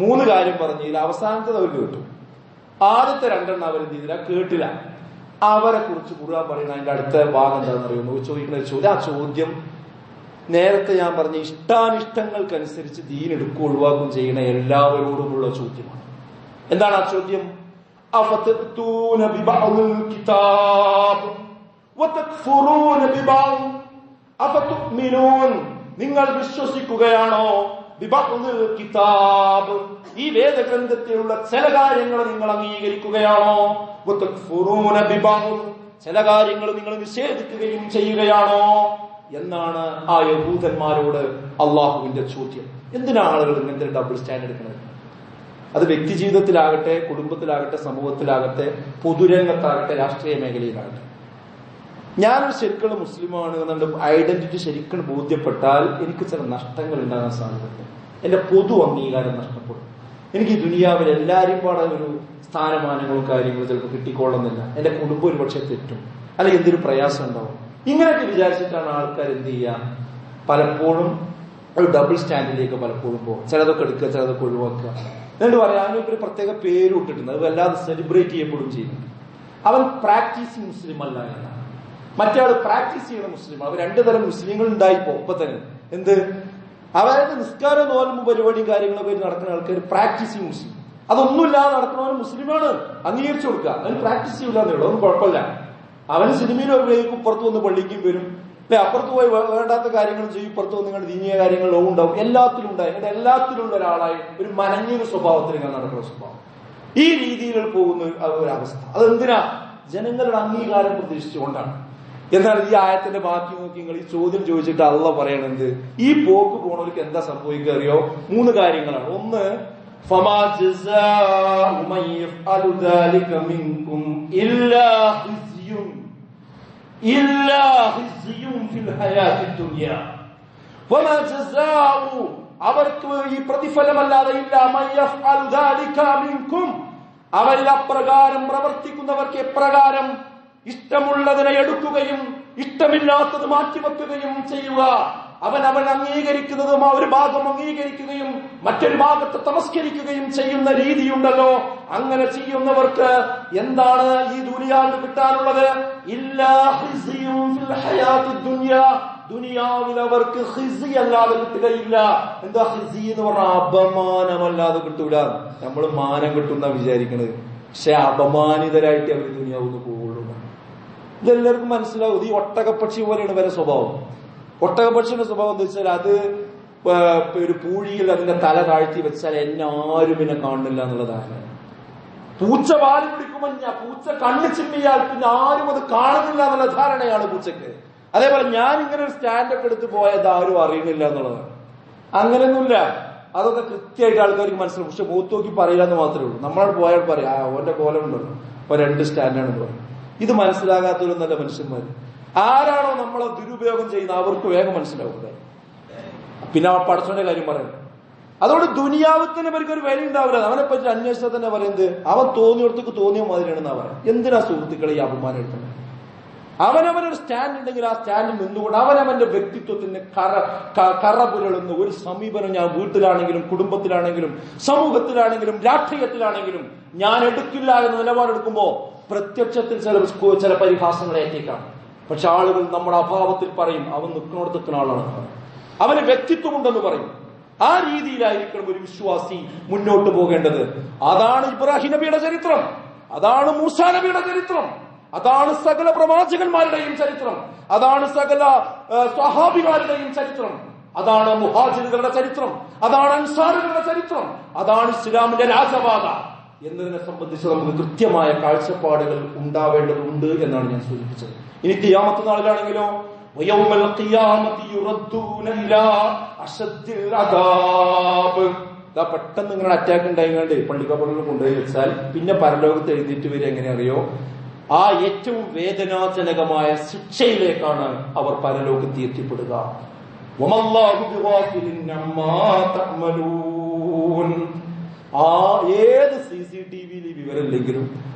3 കാര്യം പറഞ്ഞു. ഇതിൽ അവസാനത്തത് അവർ കേട്ടു. ആദ്യത്തെ 2 അവരെന്ത് ചെയ്തില്ല, കേട്ടില്ല. അവരെ കുറിച്ച് ഖുർആൻ പറയുന്ന അതിന്റെ അടുത്ത ഭാഗം എന്താണെന്ന് അറിയുമോ? ചോദിക്കുന്ന ഒരു ചോദ്യം. ആ ചോദ്യം നേരത്തെ ഞാൻ പറഞ്ഞ ഇഷ്ടാനിഷ്ടങ്ങൾക്കനുസരിച്ച് ദീൻ എടുക്കും ഒഴിവാക്കും ചെയ്യുന്ന എല്ലാവരോടുമുള്ള ചോദ്യമാണ്. എന്താണ് ആ ചോദ്യം? അഫതഅ്തൂന ബിബഅദിൽ കിതാബ് വതക്ഫുറൂന ബിബഅദ് അഫതുഅ്മിനൂൻ നിങ്ങൾ വിശ്വസിക്കുകയാണോ ബിബഅദിൽ കിതാബ് ഈ വേദഗ്രന്ഥത്തിലുള്ള ചില കാര്യങ്ങൾ നിങ്ങൾ അംഗീകരിക്കുകയാണോ വതക്ഫുറൂന ബിബഅദ് ചില കാര്യങ്ങൾ നിങ്ങൾ നിഷേധിക്കുകയും ചെയ്യുകയാണോ എന്നാണ് ആ യഹൂദന്മാരോട് അള്ളാഹുവിന്റെ ചോദ്യം. എന്തിനാണ് ആളുകൾ ഇങ്ങനത്തെ ഡബിൾ സ്റ്റാൻഡ് എടുക്കുന്നത്? അത് വ്യക്തി ജീവിതത്തിലാകട്ടെ, കുടുംബത്തിലാകട്ടെ, സമൂഹത്തിലാകട്ടെ, പൊതുരംഗത്താകട്ടെ, രാഷ്ട്രീയ മേഖലയിലാകട്ടെ. ഞാനൊരു ശരിക്കുള്ള മുസ്ലിമാണ് എന്നുണ്ട് ഐഡന്റിറ്റി ശരിക്കും ബോധ്യപ്പെട്ടാൽ എനിക്ക് ചില നഷ്ടങ്ങൾ ഉണ്ടാകാൻ സാധ്യതയുണ്ട്. എന്റെ പൊതു അംഗീകാരം നഷ്ടപ്പെടും. എനിക്ക് ദുനിയാവിൽ എല്ലാവരും പാടെ ഒരു സ്ഥാനമാനങ്ങളും കാര്യങ്ങളും ചിലപ്പോൾ കിട്ടിക്കൊള്ളുന്നില്ല. എന്റെ കുടുംബം ഒരു പക്ഷെ തെറ്റും, അല്ലെങ്കിൽ എന്തൊരു പ്രയാസം ഉണ്ടാവും. ഇങ്ങനെയൊക്കെ വിചാരിച്ചിട്ടാണ് ആൾക്കാർ എന്ത് ചെയ്യുക, പലപ്പോഴും ഒരു ഡബിൾ സ്റ്റാൻഡിലേക്ക് പലപ്പോഴും പോകും. ചിലതൊക്കെ എടുക്കുക, ചിലതൊക്കെ ഒഴിവാക്കുക. എന്നിട്ട് പറയാം അതിനൊരു പ്രത്യേക പേര് ഇട്ടിട്ടുണ്ട്. അത് വല്ലാതെ സെലിബ്രേറ്റ് ചെയ്യപ്പെടും ചെയ്യുന്നു. അവൻ പ്രാക്ടീസിങ് മുസ്ലിം അല്ല എന്നാണ്. മറ്റേ ആൾ പ്രാക്ടീസ് ചെയ്യുന്ന മുസ്ലിം. അവർ 2 തരം മുസ്ലിങ്ങൾ ഉണ്ടായിപ്പോ ഒപ്പം തന്നെ. എന്ത്? അതായത് നിസ്കാരം, നോമ്പ്, പരിപാടിയും കാര്യങ്ങളൊക്കെ നടക്കുന്ന ആൾക്കാർ പ്രാക്ടീസിങ് മുസ്ലിം. അതൊന്നുമില്ലാതെ നടക്കുന്നവൻ മുസ്ലിമാണ്, അംഗീകരിച്ചു കൊടുക്കുക. അവന് പ്രാക്ടീസ് ചെയ്യില്ലാന്നേ ഉള്ളൂ, അതൊന്നും കുഴപ്പമില്ല. അവന് സിനിമയിലും ഉപയോഗിക്കും, പുറത്തു വന്ന് പള്ളിക്കും വരും, അല്ലെ അപ്പുറത്ത് പോയി വേണ്ടാത്ത കാര്യങ്ങൾ ചെയ്യും, പുറത്തു വന്ന് നിങ്ങളുടെ ദീനീയ കാര്യങ്ങളോ ഉണ്ടാവും. എല്ലാത്തിലും ഉണ്ടായി. നിങ്ങളുടെ എല്ലാത്തിലുള്ള ഒരാളായി ഒരു മനഞ്ഞൊരു സ്വഭാവത്തിൽ ഇങ്ങനെ നടക്കുന്ന സ്വഭാവം. ഈ രീതിയിൽ പോകുന്ന ഒരവസ്ഥ. അതെന്തിനാ? ജനങ്ങളുടെ അംഗീകാരം പ്രതീക്ഷിച്ചുകൊണ്ടാണ്. എന്നാൽ ഈ ആയത്തിന്റെ ബാക്കി നോക്കി നിങ്ങൾ ഈ ചോദ്യം ചോദിച്ചിട്ട് അള്ളാഹ് പറയണത് ഈ പോക്ക് പോണവർക്ക് എന്താ സംഭവിക്കുക അറിയോ? 3 കാര്യങ്ങളാണ്. ഒന്ന്, ഫമാ ജസാഉ മൻ യഫ്അലു ദാലിക മിൻകും ഇല്ലാ ഖിസ്യുൻ ഫിൽ ഹയാത്തിദ് ദുനിയ. വമാ ജസാഉ അവർക്ക് ഈ പ്രതിഫലമല്ലാതെ ഇല്ല മൻ യഫ്അലു ദാലിക മിൻകും അവരിൽ അപ്രകാരം പ്രവർത്തിക്കുന്നവർക്ക് എപ്രകാരം ഇഷ്ടമുള്ളതിനെ എടുക്കുകയും ഇഷ്ടമില്ലാത്തത് മാറ്റിവെക്കുകയും ചെയ്യുക. അവൻ അംഗീകരിക്കുന്നതും ഒരു ഭാഗം അംഗീകരിക്കുകയും മറ്റൊരു ഭാഗത്തെ തമസ്കരിക്കുകയും ചെയ്യുന്ന രീതിയുണ്ടല്ലോ. അങ്ങനെ ചെയ്യുന്നവർക്ക് എന്താണ് ഈ ദുനിയാവിൽ കിട്ടാനുള്ളത്? ഇല്ലാ ഖിസ്യുൻ ഫിൽ ഹയാത്തിദ് ദുനിയ. ദുനിയാവിൽ അവർക്ക് ഖിസി അല്ലാതെ കിട്ടുകയില്ല. എന്താ ഖിസി എന്ന് പറഞ്ഞാൽ? അപമാനമല്ലാതെ കിട്ടൂല. നമ്മൾ മാനം കിട്ടുന്ന വിചാരിക്കുന്നത്, പക്ഷെ അപമാനിതരായിട്ട് അവർ ദുനിയാവിൽ പോവുള്ളൂ. ഇതെല്ലാവർക്കും മനസ്സിലാവും. ഈ ഒട്ടകപ്പക്ഷി പോലെയാണ് വരെ സ്വഭാവം. ഒട്ടകപ്പക്ഷിയുടെ സ്വഭാവം എന്താ വെച്ചാൽ അത് ഒരു പൂഴിയിൽ അതിന്റെ തല താഴ്ത്തി വെച്ചാൽ എന്നെ ആരും പിന്നെ കാണുന്നില്ല എന്നുള്ളതാണ്. പൂച്ച വാല് പിടിക്കുമ്പോൾ പൂച്ച കണ്ണ് ചിമ്മിയാൽ പിന്നെ ആരും അത് കാണുന്നില്ല എന്നുള്ള ധാരണയാണ് പൂച്ചക്ക്. അതേപോലെ ഞാൻ ഇങ്ങനെ ഒരു സ്റ്റാൻഡൊക്കെ എടുത്ത് പോയത് ആരും അറിയുന്നില്ല എന്നുള്ളതാണ്. അങ്ങനെയൊന്നുമില്ല. അതൊക്കെ കൃത്യമായിട്ട് ആൾക്കാർക്ക് മനസ്സിലാവും. പക്ഷെ മുഖത്ത് നോക്കി പറയില്ല എന്ന് മാത്രമേ ഉള്ളൂ. നമ്മളോട് പോയാൽ പറയാം ഓന്റെ കോലം ഉണ്ടല്ലോ, അപ്പൊ 2 സ്റ്റാൻഡാണെന്ന് പറയും. ഇത് മനസ്സിലാകാത്തവരും നല്ല മനുഷ്യന്മാർ. ആരാണോ നമ്മളെ ദുരുപയോഗം ചെയ്യുന്നത് അവർക്ക് വേഗം മനസ്സിലാവുക. പിന്നെ ആ പടച്ചോന്റെ കാര്യം പറയുന്നത്. അതുകൊണ്ട് ദുനിയാവത്തിന് അവർക്ക് ഒരു വില ഉണ്ടാവില്ല. അവനെ പറ്റി അന്വേഷിച്ചാൽ തന്നെ പറയുന്നത് അവൻ തോന്നിയിടത്തേക്ക് തോന്നിയ മാതിരിയാണെന്നാ പറയാം. എന്തിനാ സുഹൃത്തുക്കളെ ഈ അപമാനം എടുക്കുന്നത്? അവനവനൊരു സ്റ്റാൻഡ് ഉണ്ടെങ്കിൽ ആ സ്റ്റാൻഡിൽ നിന്നുകൊണ്ട് അവനവന്റെ വ്യക്തിത്വത്തിന് കറ പുരളുന്ന ഒരു സമീപനം ഞാൻ വീട്ടിലാണെങ്കിലും കുടുംബത്തിലാണെങ്കിലും സമൂഹത്തിലാണെങ്കിലും രാഷ്ട്രീയത്തിലാണെങ്കിലും ഞാൻ എടുക്കില്ല എന്ന നിലപാടെടുക്കുമ്പോ പ്രത്യക്ഷത്തിൽ ചില പരിഹാസങ്ങൾ ഏറ്റേക്കാം. പക്ഷെ ആളുകൾ നമ്മുടെ അഭാവത്തിൽ പറയും അവൻ നിൽക്കുന്നിടത്ത് നിൽക്കുന്ന ആളാണ്, അവന് വ്യക്തിത്വമുണ്ടെന്ന് പറയും. ആ രീതിയിലായിരിക്കണം ഒരു വിശ്വാസി മുന്നോട്ട് പോകേണ്ടത്. അതാണ് ഇബ്രാഹിം നബിയുടെ ചരിത്രം, അതാണ് മൂസാ നബിയുടെ ചരിത്രം. അതാണ് സകല പ്രവാചകന്മാരുടെയും ചരിത്രം, അതാണ് സകല സ്വഹാബിമാരുടെയും ചരിത്രം, അതാണ് മുഹാജിറുകളുടെ ചരിത്രം, അതാണ് അൻസാറുകളുടെ ചരിത്രം, അതാണ് ഇസ്ലാമിന്റെ രാജപാത എന്നതിനെ സംബന്ധിച്ച് നമുക്ക് കൃത്യമായ കാഴ്ചപ്പാടുകൾ ഉണ്ടാവേണ്ടതുണ്ട് എന്നാണ് ഞാൻ സൂചിപ്പിച്ചത്. ഇനി ഖിയാമത്ത് നാളിലാണെങ്കിലോ വയൗമൽ ഖിയാമത്തി യുറദ്ദൂന ഇലാ അശദ്ദിൽ അദാബ്. പെട്ടെന്ന് ഇങ്ങനെ അറ്റാക്ക് ഉണ്ടായിങ്ങാണ്ട് പള്ളിക്കപ്പുറങ്ങൾ കൊണ്ടുപോയി വെച്ചാൽ പിന്നെ പരലോകത്ത് എഴുതിയിട്ട് വരെ എങ്ങനെ അറിയോ, ആ ഏറ്റവും വേദനാജനകമായ ശിക്ഷയിലേക്കാണ് അവർ പരലോകത്ത് എത്തിപ്പെടുക. ആ ഏത് CCTV വിവരമില്ലെങ്കിലും,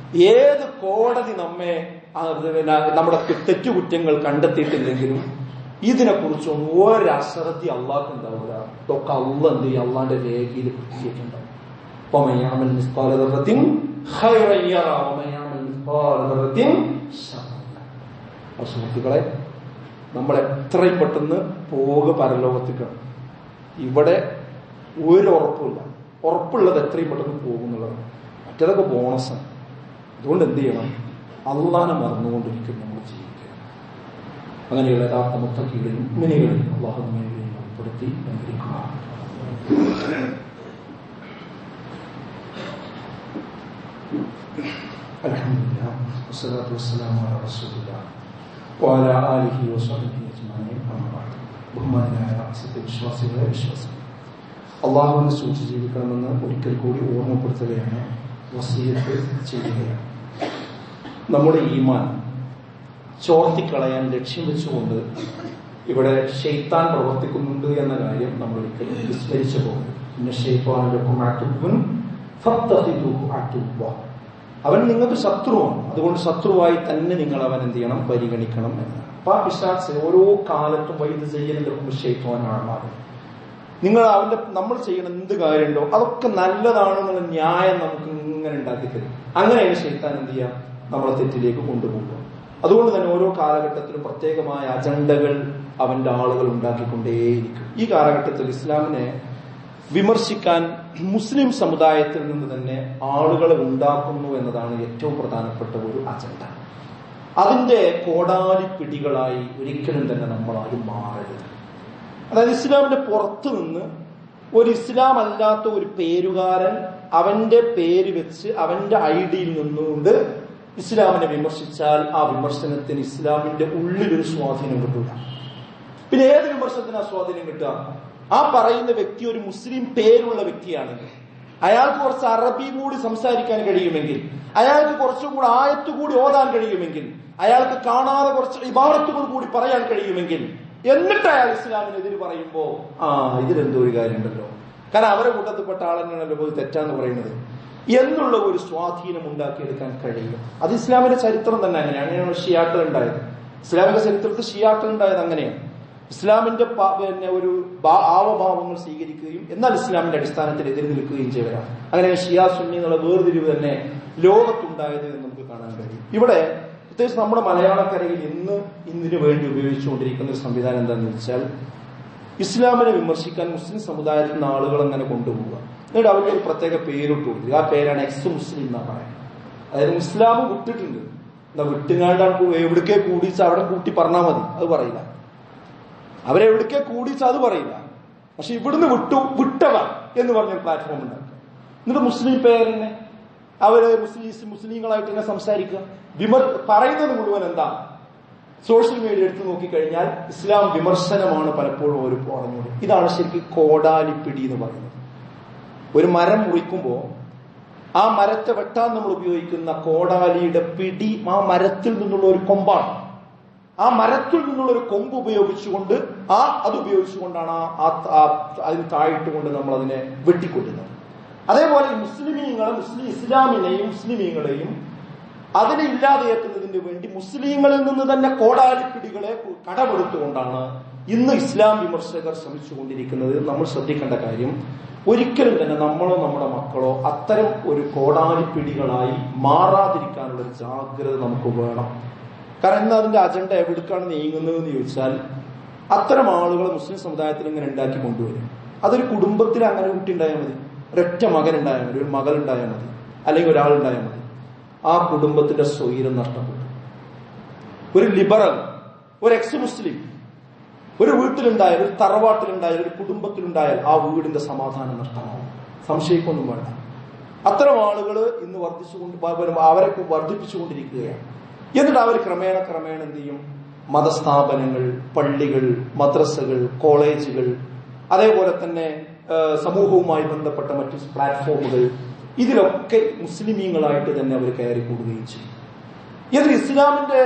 ഏത് കോടതി നമ്മുടെ തെറ്റുകുറ്റങ്ങൾ കണ്ടെത്തിയിട്ടില്ലെങ്കിലും ഇതിനെക്കുറിച്ചൊന്നും ഒരശ്രദ്ധി അള്ളാഹ്ക്ക് ഉണ്ടാവില്ല. ഇതൊക്കെ അള്ളാഹ് എന്ത് ചെയ്യും, അള്ളാന്റെ രേഖയിൽ പ്രത്യേകിച്ചുണ്ടാവും. സുഹൃത്തുക്കളെ, നമ്മൾ എത്രയും പെട്ടെന്ന് പരലോകത്തേക്കാണ്. ഇവിടെ ഒരു ഉറപ്പില്ല, ഉറപ്പുള്ളത് എത്രയും പെട്ടെന്ന് പോകുന്നുള്ളതാണ്. മറ്റേതൊക്കെ ബോണസാണ്. അതുകൊണ്ട് എന്ത് ചെയ്യണം, അള്ളാനെ മറന്നുകൊണ്ടിരിക്കും നമ്മൾ ജീവിക്കുക. അങ്ങനെയുള്ള യഥാർത്ഥ മുത്തഖീകളിലും മുഅ്മിനീകളിലും അല്ലാഹു നമ്മെ ഉൾപ്പെടുത്തി അനുഗ്രഹിക്കുക. അൽഹംദുലില്ലാഹ് വസ്സലാത്തു വസ്സലാമു അലാ റസൂലില്ലാഹ് വഅലാ ആലിഹി വസഹ്ബിഹി അജ്മഈൻ. അമ്മാ ബഅദ്. ബഹുമാനനായ സത്യവിശ്വാസികളെ, വിശ്വാസികൾ, അള്ളാഹുവിനെ സൂക്ഷിച്ച് ജീവിക്കണമെന്ന് ഒരിക്കൽ കൂടി ഓർമ്മപ്പെടുത്തുകയാണ്, വസിയത്ത് ചെയ്യുകയാണ്. നമ്മുടെ ഈമാൻ ചോർത്തിക്കളയാൻ ലക്ഷ്യം വെച്ചുകൊണ്ട് ഇവിടെ ശൈത്താൻ പ്രവർത്തിക്കുന്നുണ്ട് എന്ന കാര്യം നമ്മൾ ഒരിക്കലും വിസ്മരിച്ചു പോകുന്നു. അവൻ നിങ്ങൾക്ക് ശത്രുവാണ്, അതുകൊണ്ട് ശത്രുവായി തന്നെ നിങ്ങൾ അവൻ എന്ത് ചെയ്യണം, പരിഗണിക്കണം എന്നാണ്. അപ്പൊ ആ പിശാച് ഓരോ കാലത്തും വൈദ്യുതി ചെയ്യുന്നതിനും ശൈത്താനാണ്. നിങ്ങൾ നമ്മൾ ചെയ്യണം എന്ത് കാര്യമുണ്ടോ അതൊക്കെ നല്ലതാണെന്നുള്ള ന്യായം നമുക്ക് ഇങ്ങനെ ഉണ്ടാക്കി തരും. അങ്ങനെയാണ് ശൈത്താൻ എന്ത് ചെയ്യാം, നമ്മളെ തെറ്റിലേക്ക് കൊണ്ടുപോകുക. അതുകൊണ്ട് തന്നെ ഓരോ കാലഘട്ടത്തിലും പ്രത്യേകമായ അജണ്ടകൾ അവന്റെ ആളുകൾ ഉണ്ടാക്കിക്കൊണ്ടേയിരിക്കും. ഈ കാലഘട്ടത്തിൽ ഇസ്ലാമിനെ വിമർശിക്കാൻ മുസ്ലിം സമുദായത്തിൽ നിന്ന് തന്നെ ആളുകളെ ഉണ്ടാക്കുന്നു എന്നതാണ് ഏറ്റവും പ്രധാനപ്പെട്ട ഒരു അജണ്ട. അതിന്റെ കോടാലിപ്പിടികളായി ഒരിക്കലും തന്നെ നമ്മളാരും മാറരുത്. അതായത് ഇസ്ലാമിന്റെ പുറത്തു നിന്ന് ഒരു ഇസ്ലാം അല്ലാത്ത ഒരു പേരുകാരൻ അവന്റെ പേര് വെച്ച് അവന്റെ ഐഡിയിൽ നിന്നുകൊണ്ട് ഇസ്ലാമിനെ വിമർശിച്ചാൽ ആ വിമർശനത്തിന് ഇസ്ലാമിന്റെ ഉള്ളിലൊരു സ്വാധീനം കിട്ടില്ല. പിന്നെ ഏത് വിമർശനത്തിന് ആ സ്വാധീനം കിട്ടുക? ആ പറയുന്ന വ്യക്തി ഒരു മുസ്ലിം പേരുള്ള വ്യക്തിയാണെങ്കിൽ, അയാൾക്ക് കുറച്ച് അറബി കൂടി സംസാരിക്കാൻ കഴിയുമെങ്കിൽ, അയാൾക്ക് കുറച്ചുകൂടി ആയത്തുകൂടി ഓതാൻ കഴിയുമെങ്കിൽ, അയാൾക്ക് കാണാതെ കുറച്ച് ഇബാറത്തുകൾ കൂടി പറയാൻ കഴിയുമെങ്കിൽ, എന്നിട്ട് അയാൾ ഇസ്ലാമിനെതിര് പറയുമ്പോ ഇതിലെന്തോ ഒരു കാര്യമുണ്ടല്ലോ, കാരണം അവരെ കൂട്ടത്തിൽപ്പെട്ട ആളെന്നാണല്ലോ പോയി തെറ്റാന്ന് പറയുന്നത് എന്നുള്ള ഒരു സ്വാധീനം ഉണ്ടാക്കിയെടുക്കാൻ കഴിയും. അത് ഇസ്ലാമിന്റെ ചരിത്രം തന്നെ അങ്ങനെയാണ് ഷിയാക്കൾ ഉണ്ടായത്. ഇസ്ലാമിക ചരിത്രത്തിൽ ഷിയാക്കൾ ഉണ്ടായത് അങ്ങനെയാണ്. ഇസ്ലാമിന്റെ ഒരു ആവഭാവങ്ങൾ സ്വീകരിക്കുകയും എന്നാൽ ഇസ്ലാമിന്റെ അടിസ്ഥാനത്തിൽ എതിര് നിൽക്കുകയും ചെയ്തവരാണ്. അങ്ങനെ ഷിയാ സുന്നി എന്നുള്ള വേർതിരിവ് തന്നെ ലോകത്തുണ്ടായത് എന്ന് നമുക്ക് കാണാൻ കഴിയും. ഇവിടെ പ്രത്യേകിച്ച് നമ്മുടെ മലയാളക്കരയിൽ ഇന്നിനു വേണ്ടി ഉപയോഗിച്ചുകൊണ്ടിരിക്കുന്ന ഒരു സംവിധാനം എന്താണെന്ന് വെച്ചാൽ, ഇസ്ലാമിനെ വിമർശിക്കാൻ മുസ്ലിം സമുദായത്തിൽ നിന്ന് ആളുകൾ അങ്ങനെ കൊണ്ടുപോവുക, എന്നിട്ട് അവർക്ക് ഒരു പ്രത്യേക പേരിട്ട് കൊടുക്കുക. ആ പേരാണ് എക്സ് മുസ്ലിം എന്നാ പറയുന്നത്. അതായത് ഇസ്ലാം വിട്ടിട്ടുണ്ട്, എന്താ വിട്ടുങ്ങാണ്ടാണ് എവിടേക്കേ കൂടിച്ച് അവിടെ കൂട്ടി പറഞ്ഞാൽ മതി, അത് പറയില്ല. അവരെവിടേക്കേ കൂടിച്ച് അത് പറയില്ല. പക്ഷെ ഇവിടുന്ന് വിട്ടവർ എന്ന് പറഞ്ഞൊരു പ്ലാറ്റ്ഫോം ഉണ്ടാക്കുക. എന്നിട്ട് മുസ്ലിം പേരിനെ അവര് മുസ്ലിങ്ങളായിട്ട് തന്നെ സംസാരിക്കുക. പറയുന്നത് മുഴുവൻ എന്താ? സോഷ്യൽ മീഡിയ എടുത്തു നോക്കിക്കഴിഞ്ഞാൽ ഇസ്ലാം വിമർശനമാണ് പലപ്പോഴും ഒരു പറഞ്ഞത്. ഇതാണ് ശരിക്കും കോടാലിപ്പിടി എന്ന് പറയുന്നത്. ഒരു മരം മുറിക്കുമ്പോൾ ആ മരത്തെ വെട്ടാൻ നമ്മൾ ഉപയോഗിക്കുന്ന കോടാലിയുടെ പിടി ആ മരത്തിൽ നിന്നുള്ള ഒരു കൊമ്പാണ്. ആ മരത്തിൽ നിന്നുള്ള ഒരു കൊമ്പ് ഉപയോഗിച്ചുകൊണ്ട് അതുപയോഗിച്ചുകൊണ്ടാണ് അതിന് താഴിട്ടുകൊണ്ട് നമ്മൾ അതിനെ വെട്ടിക്കൊല്ലുന്നത്. അതേപോലെ ഇസ്ലാമിനെയും മുസ്ലിമീങ്ങളെയും അതിനെ ഇല്ലാതെയാക്കുന്നതിന് വേണ്ടി മുസ്ലിങ്ങളിൽ നിന്ന് തന്നെ കോടാലിപ്പിടികളെ കടമെടുത്തുകൊണ്ടാണ് ഇന്ന് ഇസ്ലാം വിമർശകർ ശ്രമിച്ചുകൊണ്ടിരിക്കുന്നത്. നമ്മൾ ശ്രദ്ധിക്കേണ്ട കാര്യം, ഒരിക്കലും തന്നെ നമ്മളോ നമ്മുടെ മക്കളോ അത്തരം ഒരു കോടാലിപ്പിടികളായി മാറാതിരിക്കാനുള്ള ഒരു ജാഗ്രത നമുക്ക് വേണം. കാരണം ഇന്ന് അതിന്റെ അജണ്ട എവിടേക്കാണ് നീങ്ങുന്നതെന്ന് ചോദിച്ചാൽ, അത്തരം ആളുകളെ മുസ്ലിം സമുദായത്തിൽ ഇങ്ങനെ ഉണ്ടാക്കി കൊണ്ടുവരും. അതൊരു കുടുംബത്തിൽ അങ്ങനെ കുട്ടി ഉണ്ടായാൽ മതി, ഒരൊറ്റ മകൻ ഉണ്ടായാൽ മതി, ഒരു മകൾ ഉണ്ടായാൽ മതി, അല്ലെങ്കിൽ ഒരാളുണ്ടായാൽ മതി. ആ കുടുംബത്തിന്റെ സ്വൈരം നഷ്ടപ്പെട്ടു. ഒരു ലിബറൽ, ഒരു എക്സ് മുസ്ലിം ഒരു വീട്ടിലുണ്ടായാൽ, ഒരു തറവാട്ടിലുണ്ടായാൽ, ഒരു കുടുംബത്തിലുണ്ടായാൽ ആ വീടിന്റെ സമാധാനം നഷ്ടമാവും. സംശയിക്കൊന്നും വേണ്ട. അത്തരം ആളുകൾ ഇന്ന് അവരെ വർദ്ധിപ്പിച്ചുകൊണ്ടിരിക്കുകയാണ്. എന്നിട്ട് അവർ ക്രമേണ എന്ത് ചെയ്യും? മതസ്ഥാപനങ്ങൾ, പള്ളികൾ, മദ്രസകൾ, കോളേജുകൾ, അതേപോലെ തന്നെ സമൂഹവുമായി ബന്ധപ്പെട്ട മറ്റു പ്ലാറ്റ്ഫോമുകൾ, ഇതിലൊക്കെ മുസ്ലിമീങ്ങളായിട്ട് തന്നെ അവർ കയറിക്കൂടുകയും ചെയ്യും. ഇതിൽ ഇസ്ലാമിന്റെ